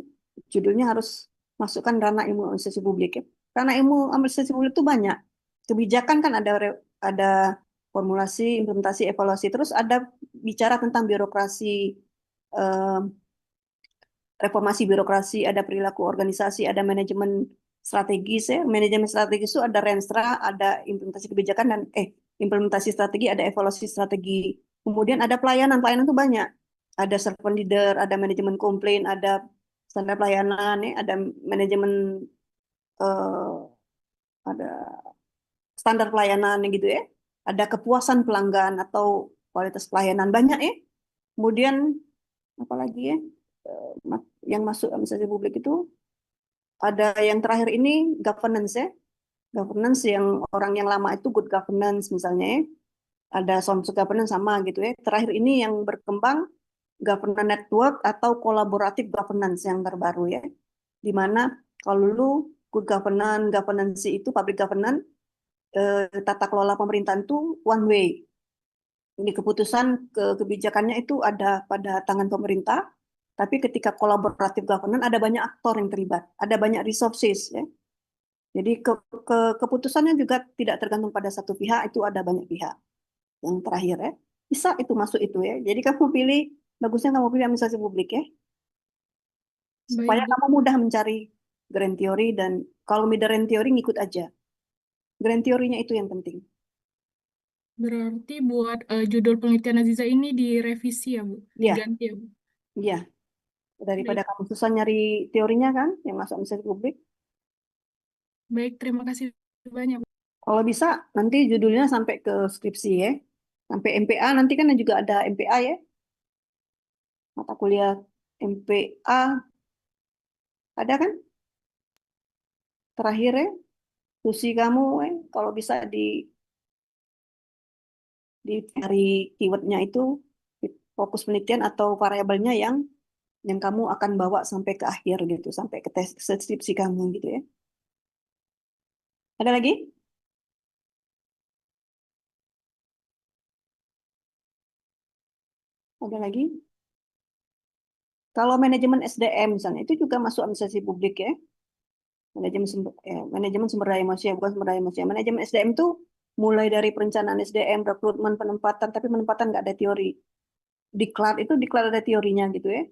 judulnya harus masukkan ranah ilmu administrasi publik ya. Ranah ilmu administrasi publik itu banyak. Kebijakan kan ada formulasi, implementasi, evaluasi. Terus ada bicara tentang birokrasi, eh, reformasi birokrasi, ada perilaku organisasi, ada manajemen strategis ya. Manajemen strategis itu ada Renstra, ada implementasi kebijakan dan implementasi strategi, ada evaluasi strategi. Kemudian ada pelayanan, pelayanan itu banyak. Ada servant leader, ada manajemen komplain, ada standar pelayanan ya, ada manajemen eh, ada standar pelayanan gitu ya. Ada kepuasan pelanggan atau kualitas pelayanan banyak ya. Kemudian apa lagi ya? Yang masuk administrasi publik itu ada yang terakhir ini governance ya. Governance yang orang yang lama itu good governance misalnya ya. Ada sound governance sama gitu ya. Terakhir ini yang berkembang governance network atau collaborative governance yang terbaru ya. Di mana kalau dulu good governance, governance itu public governance, tata kelola pemerintahan itu one way. Ini keputusan kebijakannya itu ada pada tangan pemerintah, tapi ketika kolaboratif governance ada banyak aktor yang terlibat, ada banyak resources ya. Jadi keputusannya juga tidak tergantung pada satu pihak, itu ada banyak pihak. Yang terakhir ya, bisa itu masuk itu ya. Jadi kamu pilih, bagusnya kamu pilih administrasi publik ya. Baik, Supaya Bu. kamu mudah mencari grand theory dan kalau grand theory ngikut aja. Grand theory-nya itu yang penting. Berarti buat judul penelitian Aziza ini direvisi ya, Bu? Iya, Diganti ya, Bu? iya. Daripada Baik, kamu susah nyari teorinya kan, yang masuk administrasi publik. baik. Terima kasih banyak, Bu. Kalau bisa, nanti judulnya sampai ke skripsi ya. Sampai MPA, nanti kan juga ada MPA ya. Mata kuliah MPA, ada kan? Terakhir ya. Fungsi kamu kalau bisa dicari keywordnya itu, fokus penelitian atau variabelnya yang kamu akan bawa sampai ke akhir gitu, sampai ke tes skripsi kamu gitu ya. Ada lagi? Ada lagi? Kalau manajemen SDM misalnya, itu juga masuk administrasi publik ya. Manajemen sumber daya manusia, bukan sumber daya manusia. Manajemen SDM itu mulai dari perencanaan SDM, rekrutmen, penempatan, tapi penempatan nggak ada teori. Diklat ada teorinya gitu ya.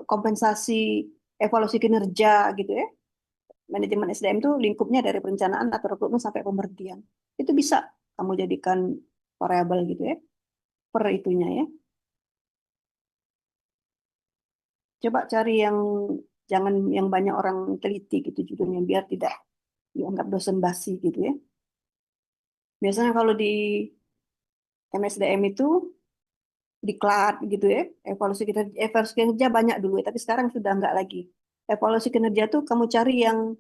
Kompensasi, evaluasi kinerja gitu ya. Manajemen SDM itu lingkupnya dari perencanaan atau rekrutmen sampai pemberhentian. Itu bisa kamu jadikan variabel gitu ya, per itunya ya. Coba cari yang jangan yang banyak orang teliti gitu judulnya biar tidak dianggap dosen basi gitu ya. Biasanya kalau di MSDM itu diklat gitu ya, evaluasi kinerja banyak dulu ya, tapi sekarang sudah enggak lagi. Evaluasi kinerja tuh kamu cari yang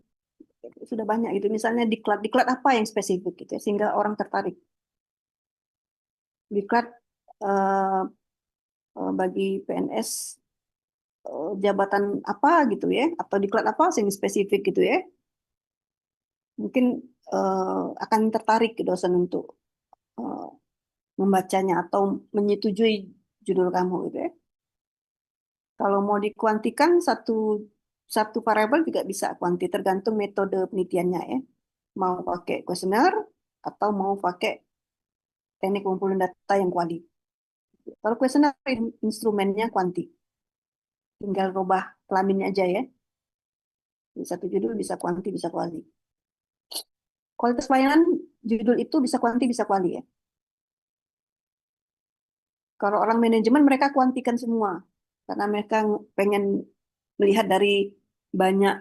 sudah banyak gitu. Misalnya diklat apa yang spesifik gitu ya, sehingga orang tertarik. Diklat eh, bagi PNS jabatan apa gitu ya, atau diklat apa yang spesifik gitu ya. Mungkin akan tertarik ke dosen untuk eh, membacanya atau menyetujui judul kamu gitu ya. Kalau mau dikuantikan satu satu variabel juga bisa kuanti tergantung metode penelitiannya ya. Mau pakai kuesioner atau mau pakai teknik pengumpulan data yang kuali. Kalau kuesioner instrumennya kuanti. Tinggal rubah kelaminnya aja ya. Di satu judul bisa kuanti, bisa kuali. Kualitas pelayanan judul itu bisa kuanti, bisa kuali ya. Kalau orang manajemen mereka kuantikan semua. Karena mereka pengen melihat dari banyak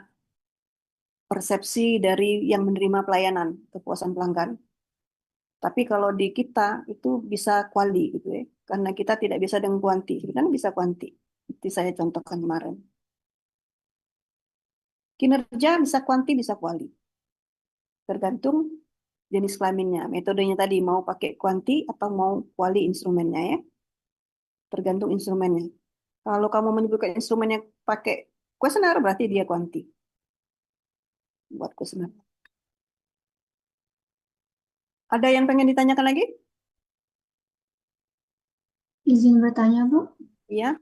persepsi dari yang menerima pelayanan, kepuasan pelanggan. Tapi kalau di kita itu bisa kuali gitu ya. Karena kita tidak bisa dengan kuanti, kan bisa kuanti. Seperti saya contohkan kemarin. Kinerja bisa kuanti, bisa kuali. Tergantung jenis kelaminnya. Metodenya tadi mau pakai kuanti atau mau kuali instrumennya ya. Tergantung instrumennya. Kalau kamu menyebutkan instrumennya pakai kuesioner berarti dia kuanti. Buat kuesioner. Ada yang pengen ditanyakan lagi? Izin bertanya, Bu. Iya.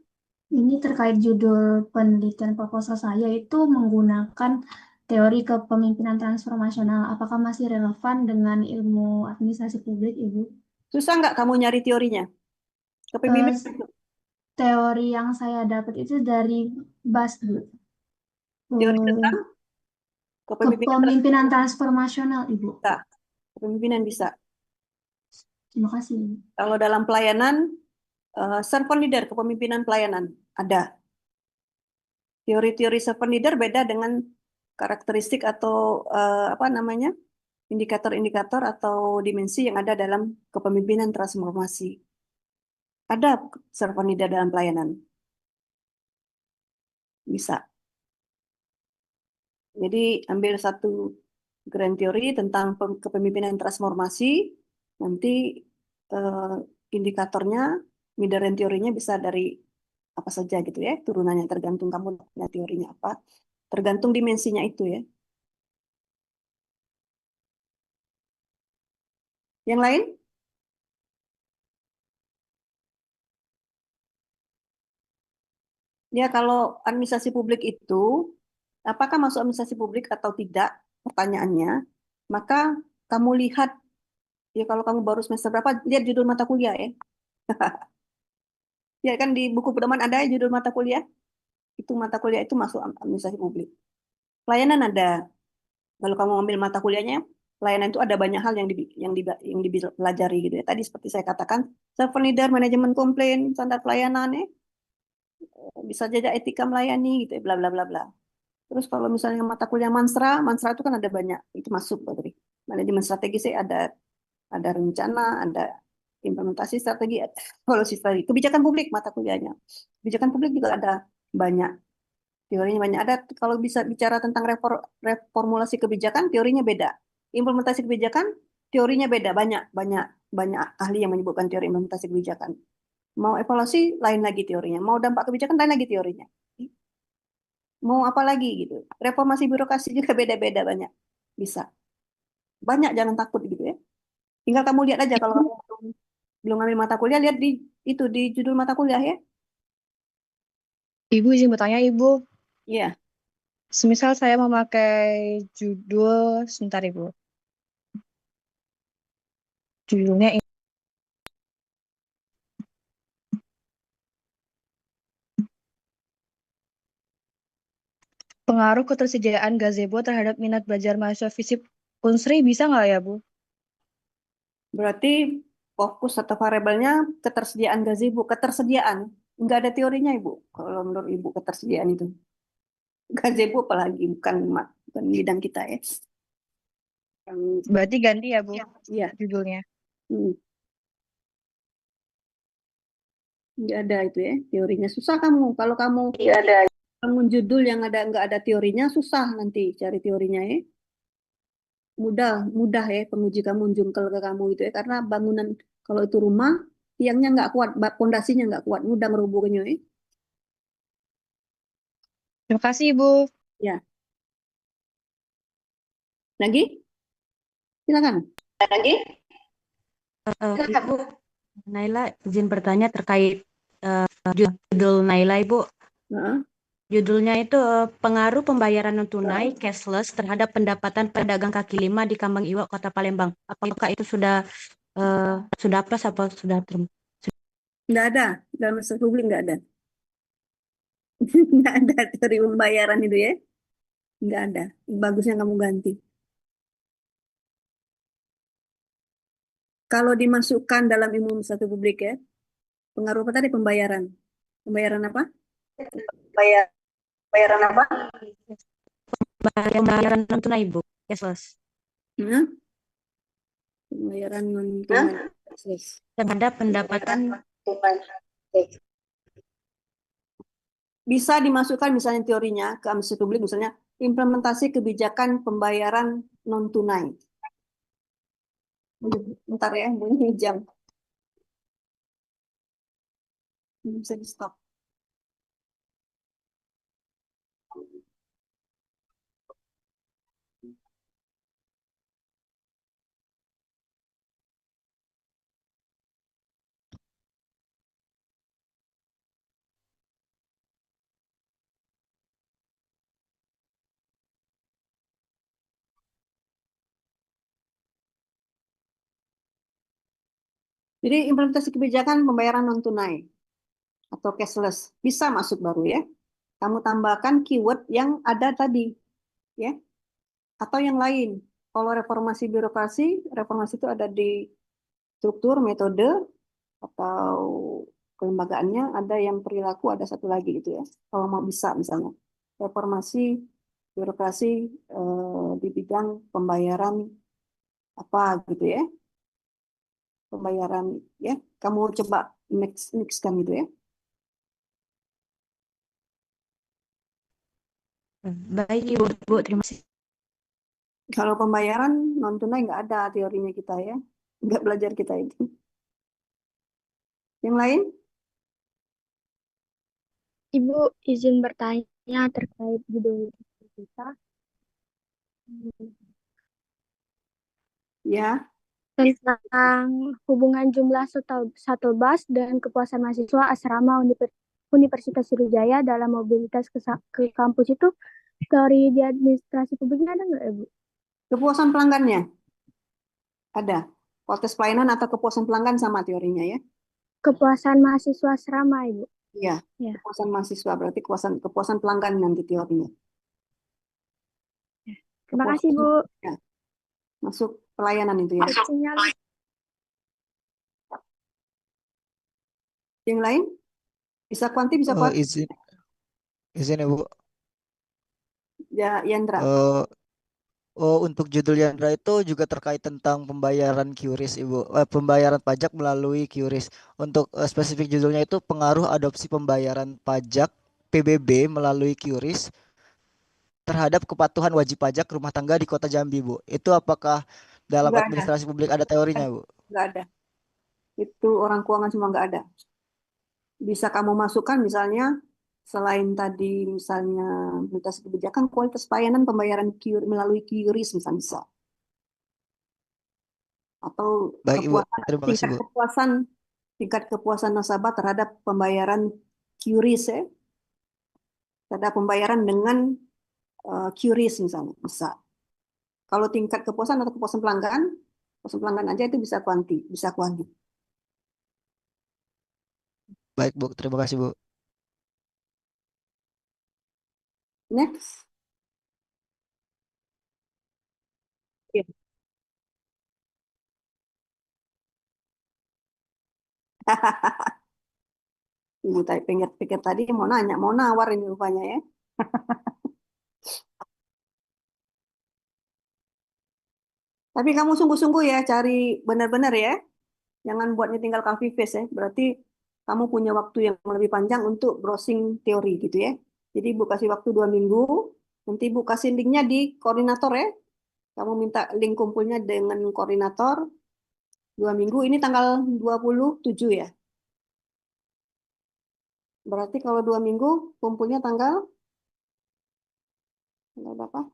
Ini terkait judul penelitian proposal saya itu menggunakan teori kepemimpinan transformasional. Apakah masih relevan dengan ilmu administrasi publik, Ibu? Susah nggak kamu nyari teorinya? Eh, Kepemimpinan teori yang saya dapat itu dari BAS, Bu. teori Eh, tentang kepemimpinan kepemimpinan transformasional, Ibu. bisa. Kepemimpinan bisa. Terima kasih. Kalau dalam pelayanan, servant leader, kepemimpinan pelayanan ada. Teori-teori servant leader beda dengan karakteristik atau apa namanya indikator-indikator atau dimensi yang ada dalam kepemimpinan transformasi. Ada servant leader dalam pelayanan. Bisa. Jadi ambil satu grand theory tentang kepemimpinan transformasi, nanti eh, indikatornya, middle teorinya bisa dari apa saja gitu ya, turunannya tergantung kamu punya teorinya apa, tergantung dimensinya itu ya. Yang lain? Ya kalau administrasi publik itu, apakah masuk administrasi publik atau tidak, pertanyaannya, maka kamu lihat, ya kalau kamu baru semester berapa, lihat judul mata kuliah ya. Ya kan di buku pedoman ada ya judul mata kuliah. Itu mata kuliah itu masuk administrasi publik. Pelayanan ada. Kalau kamu ambil mata kuliahnya, pelayanan itu ada banyak hal yang dipelajari gitu ya. Tadi seperti saya katakan, servant leader, manajemen komplain, standar pelayanan ya, bisa jajak etika melayani gitu ya, bla bla bla bla. Terus kalau misalnya mata kuliah Mansra, Mansra itu kan ada banyak, itu masuk berarti. Manajemen strategi sih ada rencana, ada implementasi strategi, ada policy strategi. Kebijakan publik mata kuliahnya. Kebijakan publik juga ada banyak. Teorinya banyak. Ada kalau bisa bicara tentang reformulasi kebijakan, teorinya beda. Implementasi kebijakan, teorinya beda. Banyak ahli yang menyebutkan teori implementasi kebijakan. Mau evaluasi, lain lagi teorinya. Mau dampak kebijakan, lain lagi teorinya. Mau apa lagi gitu. Reformasi birokrasi juga beda-beda banyak. Bisa. Banyak, jangan takut gitu ya. Tinggal kamu lihat aja kalau kamu belum ambil mata kuliah, lihat di judul mata kuliah ya. Ibu izin bertanya, Ibu. Iya. Semisal saya memakai judul, sebentar Ibu. Judulnya ini. Pengaruh ketersediaan gazebo terhadap minat belajar mahasiswa FISIP Unsri bisa nggak ya, Bu? Berarti fokus atau variabelnya ketersediaan gazebo. Ketersediaan. Nggak ada teorinya, Ibu. Kalau menurut Ibu ketersediaan itu. Gazebo apalagi, bukan bidang kita ya. Berarti ganti ya, Bu, Iya. judulnya. Hmm. Nggak ada itu ya, teorinya. Susah kamu. Kalau kamu bangun judul yang nggak ada teorinya, susah nanti cari teorinya ya. Mudah ya penguji kamu jungkel ke kamu itu ya. Karena bangunan, kalau itu rumah, tiangnya nggak kuat, pondasinya nggak kuat, mudah ngerubuhnya ya. Terima kasih, Ibu. Ya. Lagi? Silakan. Lagi? Ibu, Naila izin bertanya terkait judul Naila, Ibu. Heeh. Judulnya itu pengaruh pembayaran non tunai cashless terhadap pendapatan pedagang kaki lima di Kambang Iwa, Kota Palembang. Apakah itu sudah pas apa sudah Nggak ada. Dalam master publik nggak ada. Nggak ada teori pembayaran itu ya. Nggak ada. Bagusnya kamu ganti. Kalau dimasukkan dalam ilmu satu publik ya, pengaruh apa tadi pembayaran? Pembayaran apa? Pembayaran apa? pembayaran non tunai, Ibu? Cashless Hah? Pembayaran non tunai. terhadap pendapatan Bisa dimasukkan misalnya teorinya ke administrasi publik, misalnya implementasi kebijakan pembayaran non tunai. Bentar ya, bunyi jam. Bisa di stop. Jadi implementasi kebijakan pembayaran non tunai atau cashless bisa masuk baru ya. Kamu tambahkan keyword yang ada tadi ya, atau yang lain. Kalau reformasi birokrasi, reformasi itu ada di struktur, metode, atau kelembagaannya, ada yang perilaku, ada satu lagi gitu ya. Kalau mau bisa misalnya reformasi birokrasi di bidang pembayaran apa gitu ya, pembayaran ya. Kamu coba mixkan gitu ya. baik, Ibu. Terima kasih. Kalau pembayaran non tunai nggak ada teorinya kita ya, nggak belajar kita itu. Yang lain? Ibu izin bertanya terkait judul kita Ya, tentang hubungan jumlah shuttle bus dan kepuasan mahasiswa asrama Universitas Sriwijaya dalam mobilitas ke kampus itu teori di administrasi publiknya ada nggak, Ibu? kepuasan pelanggannya ada. Kualitas pelayanan atau kepuasan pelanggan sama teorinya ya. Kepuasan mahasiswa asrama, Ibu. Iya, Ya. kepuasan mahasiswa berarti kepuasan pelanggan nanti teorinya. Terima kasih, Bu. Ya, masuk pelayanan itu ya. Sinyal. Yang lain bisa kuanti, bisa Oh, kuanti. izin ya Bu. Ya, Yandra. Untuk judul Yandra itu juga terkait tentang pembayaran QRIS, Ibu. Pembayaran pajak melalui QRIS. Untuk spesifik judulnya itu pengaruh adopsi pembayaran pajak PBB melalui QRIS terhadap kepatuhan wajib pajak rumah tangga di Kota Jambi, Bu. Itu apakah dalam Nggak ada, administrasi publik ada teorinya, Bu? nggak ada. Itu orang keuangan semua nggak ada. Bisa kamu masukkan misalnya selain tadi misalnya mutasi kebijakan kualitas pelayanan pembayaran melalui QRIS misalnya bisa. Atau Baik, Ibu. kepuasan Terima kasih, tingkat Bu. kepuasan tingkat kepuasan nasabah terhadap pembayaran QRIS ya. Terhadap pembayaran dengan QRIS misalnya bisa. Kalau tingkat kepuasan atau kepuasan pelanggan aja itu bisa kuanti. Baik, Bu. Terima kasih, Bu. Next. Ya. Ibu tadi pikir tadi mau nawar ini rupanya ya. Tapi kamu sungguh-sungguh ya cari benar-benar ya. Jangan buatnya tinggal copy paste ya. Berarti kamu punya waktu yang lebih panjang untuk browsing teori gitu ya. Jadi Ibu kasih waktu 2 minggu. Nanti Ibu kasih linknya di koordinator ya. Kamu minta link kumpulnya dengan koordinator 2 minggu. Ini tanggal 27 ya. Berarti kalau 2 minggu kumpulnya tanggal berapa?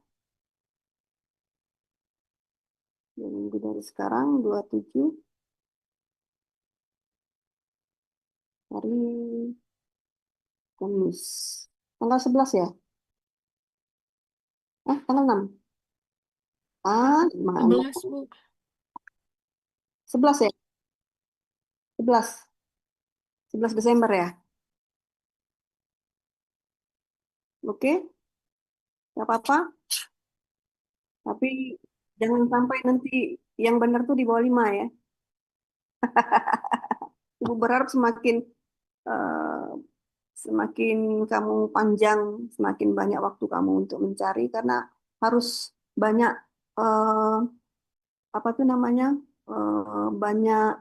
2 minggu dari sekarang 27 hari Kamis. Tanggal 11 ya? Tanggal 6. Mana? 11, Bu. 11 ya? 11 Desember ya? Oke, nggak apa-apa. Tapi jangan sampai nanti yang benar tuh di bawah 5 ya. Ibu berharap eh, semakin kamu panjang, semakin banyak waktu kamu untuk mencari karena harus banyak eh, apa tuh namanya banyak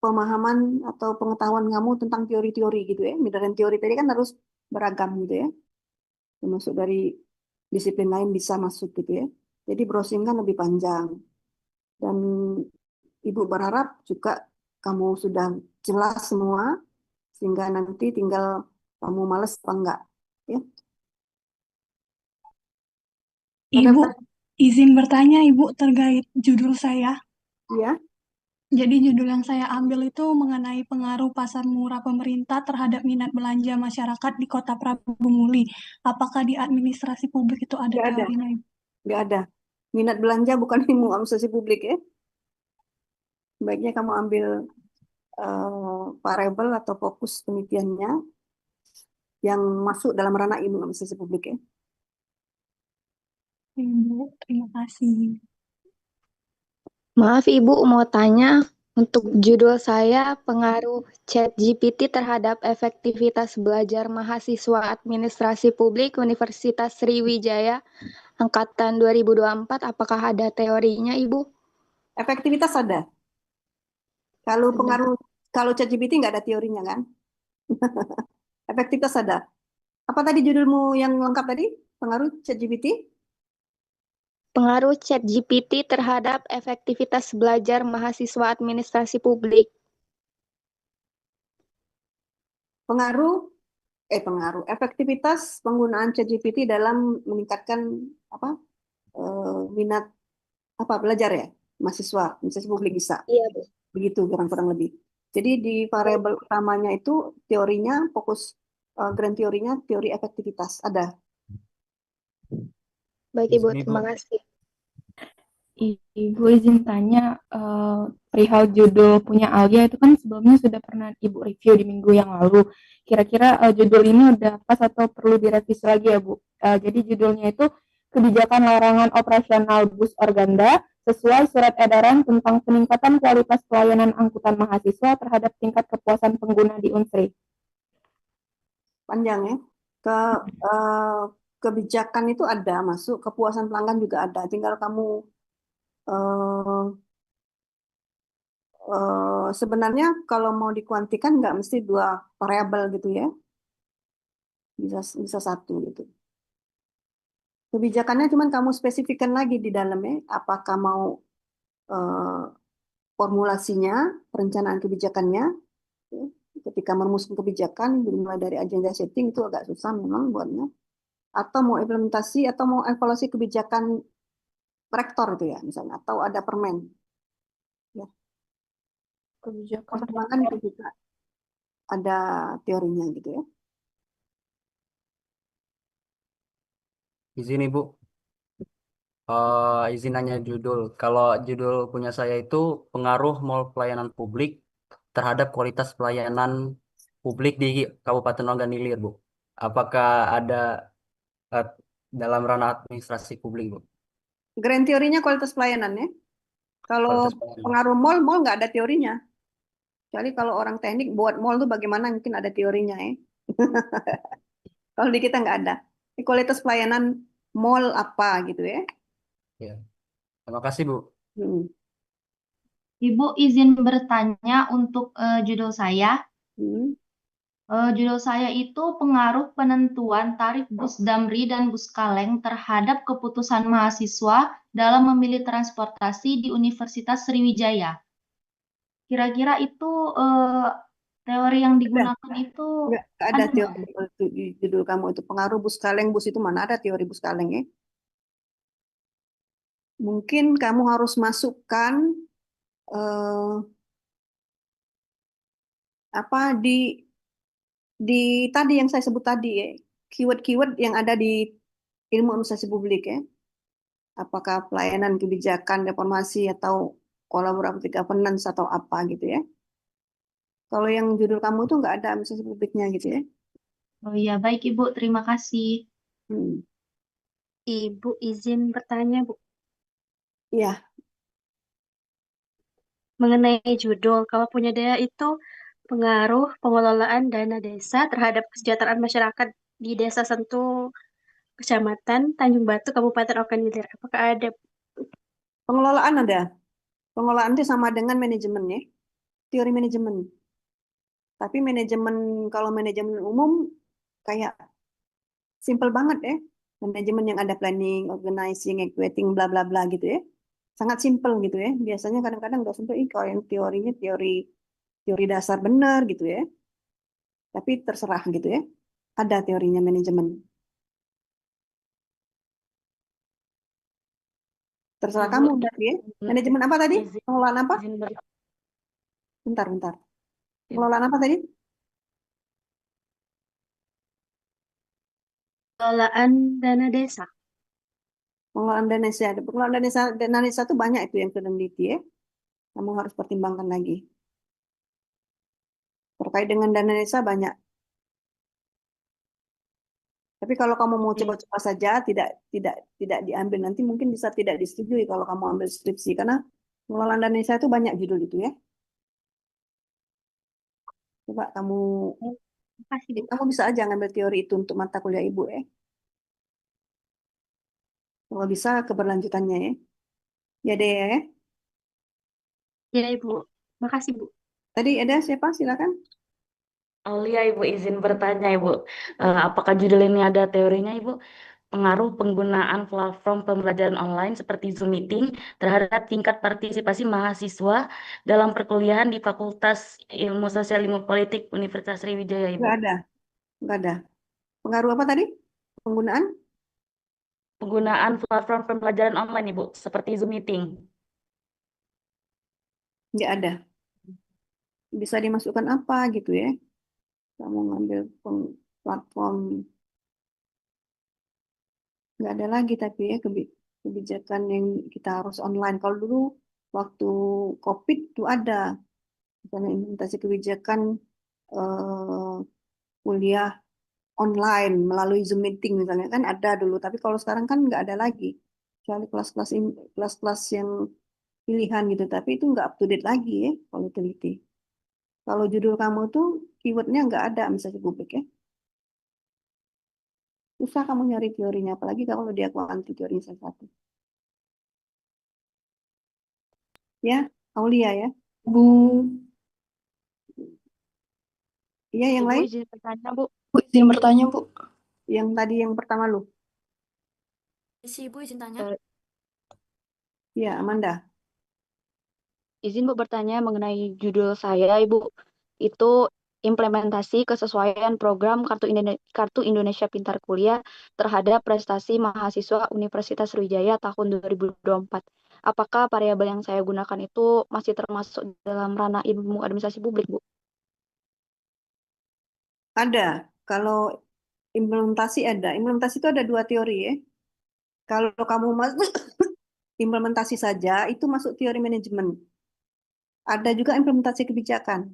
pemahaman atau pengetahuan kamu tentang teori-teori gitu ya. Dan teori tadi kan harus beragam gitu ya. Termasuk dari disiplin lain bisa masuk gitu ya. Jadi browsing kan lebih panjang. Dan Ibu berharap juga kamu sudah jelas semua, sehingga nanti tinggal kamu males apa enggak. Ya. Ibu, izin bertanya Ibu terkait judul saya. Iya. Jadi judul yang saya ambil itu mengenai pengaruh pasar murah pemerintah terhadap minat belanja masyarakat di Kota Prabu Muli. Apakah di administrasi publik itu ada Nggak ada. teorinya? Nggak ada. Minat belanja bukan ilmu administrasi publik ya. Baiknya kamu ambil variabel atau fokus penelitiannya yang masuk dalam ranah ilmu administrasi publik ya. Ibu, terima kasih. Maaf Ibu, mau tanya untuk judul saya pengaruh ChatGPT terhadap efektivitas belajar mahasiswa administrasi publik Universitas Sriwijaya angkatan 2024. Apakah ada teorinya Ibu? Efektivitas ada. Kalau ChatGPT nggak ada teorinya kan? Efektivitas ada. Apa tadi judulmu yang lengkap tadi? Pengaruh ChatGPT? Pengaruh ChatGPT terhadap efektivitas belajar mahasiswa administrasi publik. Pengaruh efektivitas penggunaan ChatGPT dalam meningkatkan minat belajar ya mahasiswa publik bisa. Iya, Bu. Begitu kurang lebih. Jadi di variabel utamanya itu teorinya fokus grand teorinya teori efektivitas ada. Baik Ibu, terima kasih. Ibu izin tanya, perihal judul punya Alia itu kan sebelumnya sudah pernah Ibu review di minggu yang lalu. Kira-kira judul ini udah pas atau perlu direvisi lagi ya Bu? Jadi judulnya itu Kebijakan Larangan Operasional Bus Organda sesuai Surat Edaran tentang Peningkatan Kualitas Pelayanan Angkutan Mahasiswa terhadap tingkat kepuasan pengguna di Unsri. Panjang ya. Eh, Kebijakan itu ada masuk, kepuasan pelanggan juga ada. Tinggal kamu eh, sebenarnya kalau mau dikuantikan nggak mesti dua variabel gitu ya, bisa satu gitu. Kebijakannya cuman kamu spesifikkan lagi di dalamnya, apakah mau eh, formulasinya, perencanaan kebijakannya. Ya. Ketika merumuskan kebijakan, dimulai dari agenda setting itu agak susah memang buatnya. Atau mau implementasi atau mau evaluasi kebijakan rektor itu ya misalnya, atau ada permen. Ya. Kebijakan Perkembangan itu juga ada teorinya gitu ya. Izin Ibu, izin nanya judul. Kalau judul punya saya itu pengaruh mall pelayanan publik terhadap kualitas pelayanan publik di Kabupaten Ogan Ilir, Bu. Apakah ada eh, dalam ranah administrasi publik, Bu? Grand teorinya kualitas pelayanannya. Kalau Kualitas pelayanan. pengaruh mall nggak ada teorinya. Kecuali kalau orang teknik buat mall tuh bagaimana mungkin ada teorinya ya. Kalau di kita nggak ada. Ini kualitas pelayanan mall apa gitu ya. Ya. Terima kasih, Bu. Hmm. Ibu izin bertanya untuk judul saya. Hmm. Judul saya itu pengaruh penentuan tarif bus Damri dan bus Kaleng terhadap keputusan mahasiswa dalam memilih transportasi di Universitas Sriwijaya. Kira-kira itu teori yang digunakan itu Nggak ada ada nggak? teori itu di judul kamu itu pengaruh bus kaleng bus itu mana ada teori bus kaleng ya. Mungkin kamu harus masukkan eh, apa di tadi yang saya sebut tadi ya, keyword-keyword yang ada di ilmu administrasi publik ya. Apakah pelayanan kebijakan reformasi atau collaborative governance atau apa gitu ya. Kalau yang judul kamu tuh nggak ada administrasi publiknya gitu ya. Oh iya, baik Ibu, terima kasih. Hmm. Ibu izin bertanya, Bu, Iya, mengenai judul. Kalau punya daya itu pengaruh pengelolaan dana desa terhadap kesejahteraan masyarakat di Desa Sentul, Kecamatan Tanjung Batu, Kabupaten Ogan Ilir. Apakah ada? pengelolaan ada. Pengelolaan itu sama dengan manajemen ya. Teori manajemen. Tapi manajemen kalau manajemen umum kayak simple banget ya. Manajemen yang ada planning, organizing, equating, bla bla bla gitu ya. Sangat simple gitu ya. Biasanya kadang-kadang nggak simple, kalau yang teorinya teori dasar benar gitu ya. Tapi terserah gitu ya. Ada teorinya manajemen. Terserah Ibu, kamu tadi ya. Manajemen apa tadi? izin, Pengelolaan apa? izin Bentar, bentar. Pengelolaan apa tadi? Pengelolaan dana desa. Pengelolaan dana desa. Pengelolaan dana desa itu banyak itu yang peneliti ya. Kamu harus pertimbangkan lagi. Terkait dengan dana desa banyak. Tapi kalau kamu mau coba-coba saja, tidak diambil nanti mungkin bisa tidak disetujui kalau kamu ambil skripsi karena pengelolaan dana desa itu banyak judul itu ya. Coba kamu bisa aja ngambil teori itu untuk mata kuliah ibu ya. Kalau bisa keberlanjutannya ya. Ya deh ya. Ya, Ibu. Makasih, Bu. Tadi ada siapa? Silakan. Aulia, Ibu izin bertanya, Ibu. Apakah judul ini ada teorinya, Ibu? Pengaruh penggunaan platform pembelajaran online seperti Zoom Meeting terhadap tingkat partisipasi mahasiswa dalam perkuliahan di Fakultas Ilmu Sosial Ilmu Politik Universitas Sriwijaya, Ibu. Nggak ada. Nggak ada. Pengaruh apa tadi? Penggunaan? Penggunaan platform pembelajaran online, Ibu, seperti Zoom Meeting. Nggak ada. Bisa dimasukkan apa gitu ya. Kamu ngambil platform. Nggak ada lagi tapi ya kebijakan yang kita harus online. Kalau dulu waktu COVID itu ada, misalnya implementasi kebijakan kuliah online melalui Zoom meeting misalnya kan ada dulu, tapi kalau sekarang kan nggak ada lagi. Kecuali kelas-kelas yang pilihan gitu, tapi itu nggak up to date lagi ya kalau teliti. Kalau judul kamu tuh keywordnya nggak ada misalnya publik ya. Susah kamu nyari teorinya, apalagi kalau dia kuanti teorinya satu. Ya, Aulia ya. Bu, Iya, yang Ibu lain? izin bertanya, Bu. Bu izin bertanya, Bu. Yang tadi yang pertama lu. Si Ibu izin tanya. Iya, Amanda. Izin Bu bertanya mengenai judul saya, Ibu. Itu implementasi kesesuaian program Kartu Indonesia Pintar Kuliah terhadap prestasi mahasiswa Universitas Sriwijaya tahun 2024. Apakah variabel yang saya gunakan itu masih termasuk dalam ranah ilmu administrasi publik, Bu? Ada. Kalau implementasi ada. Implementasi itu ada 2 teori ya. Kalau kamu masuk implementasi saja, itu masuk teori manajemen. Ada juga implementasi kebijakan.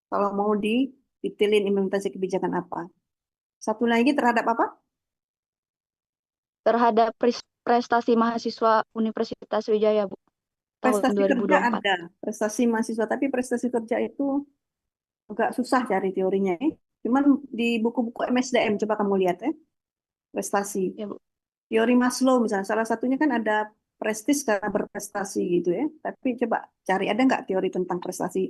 Kalau mau didetailin implementasi kebijakan apa. Satu lagi terhadap apa? Terhadap prestasi mahasiswa Universitas Sriwijaya, Bu. Tahun Prestasi kerja 2024. ada. Prestasi mahasiswa, tapi prestasi kerja itu agak susah cari teorinya ya. Cuman di buku-buku MSDM coba kamu lihat ya. Prestasi. Ya, Bu. Teori Maslow misalnya, salah satunya kan ada prestis karena berprestasi gitu ya. Tapi coba cari ada nggak teori tentang prestasi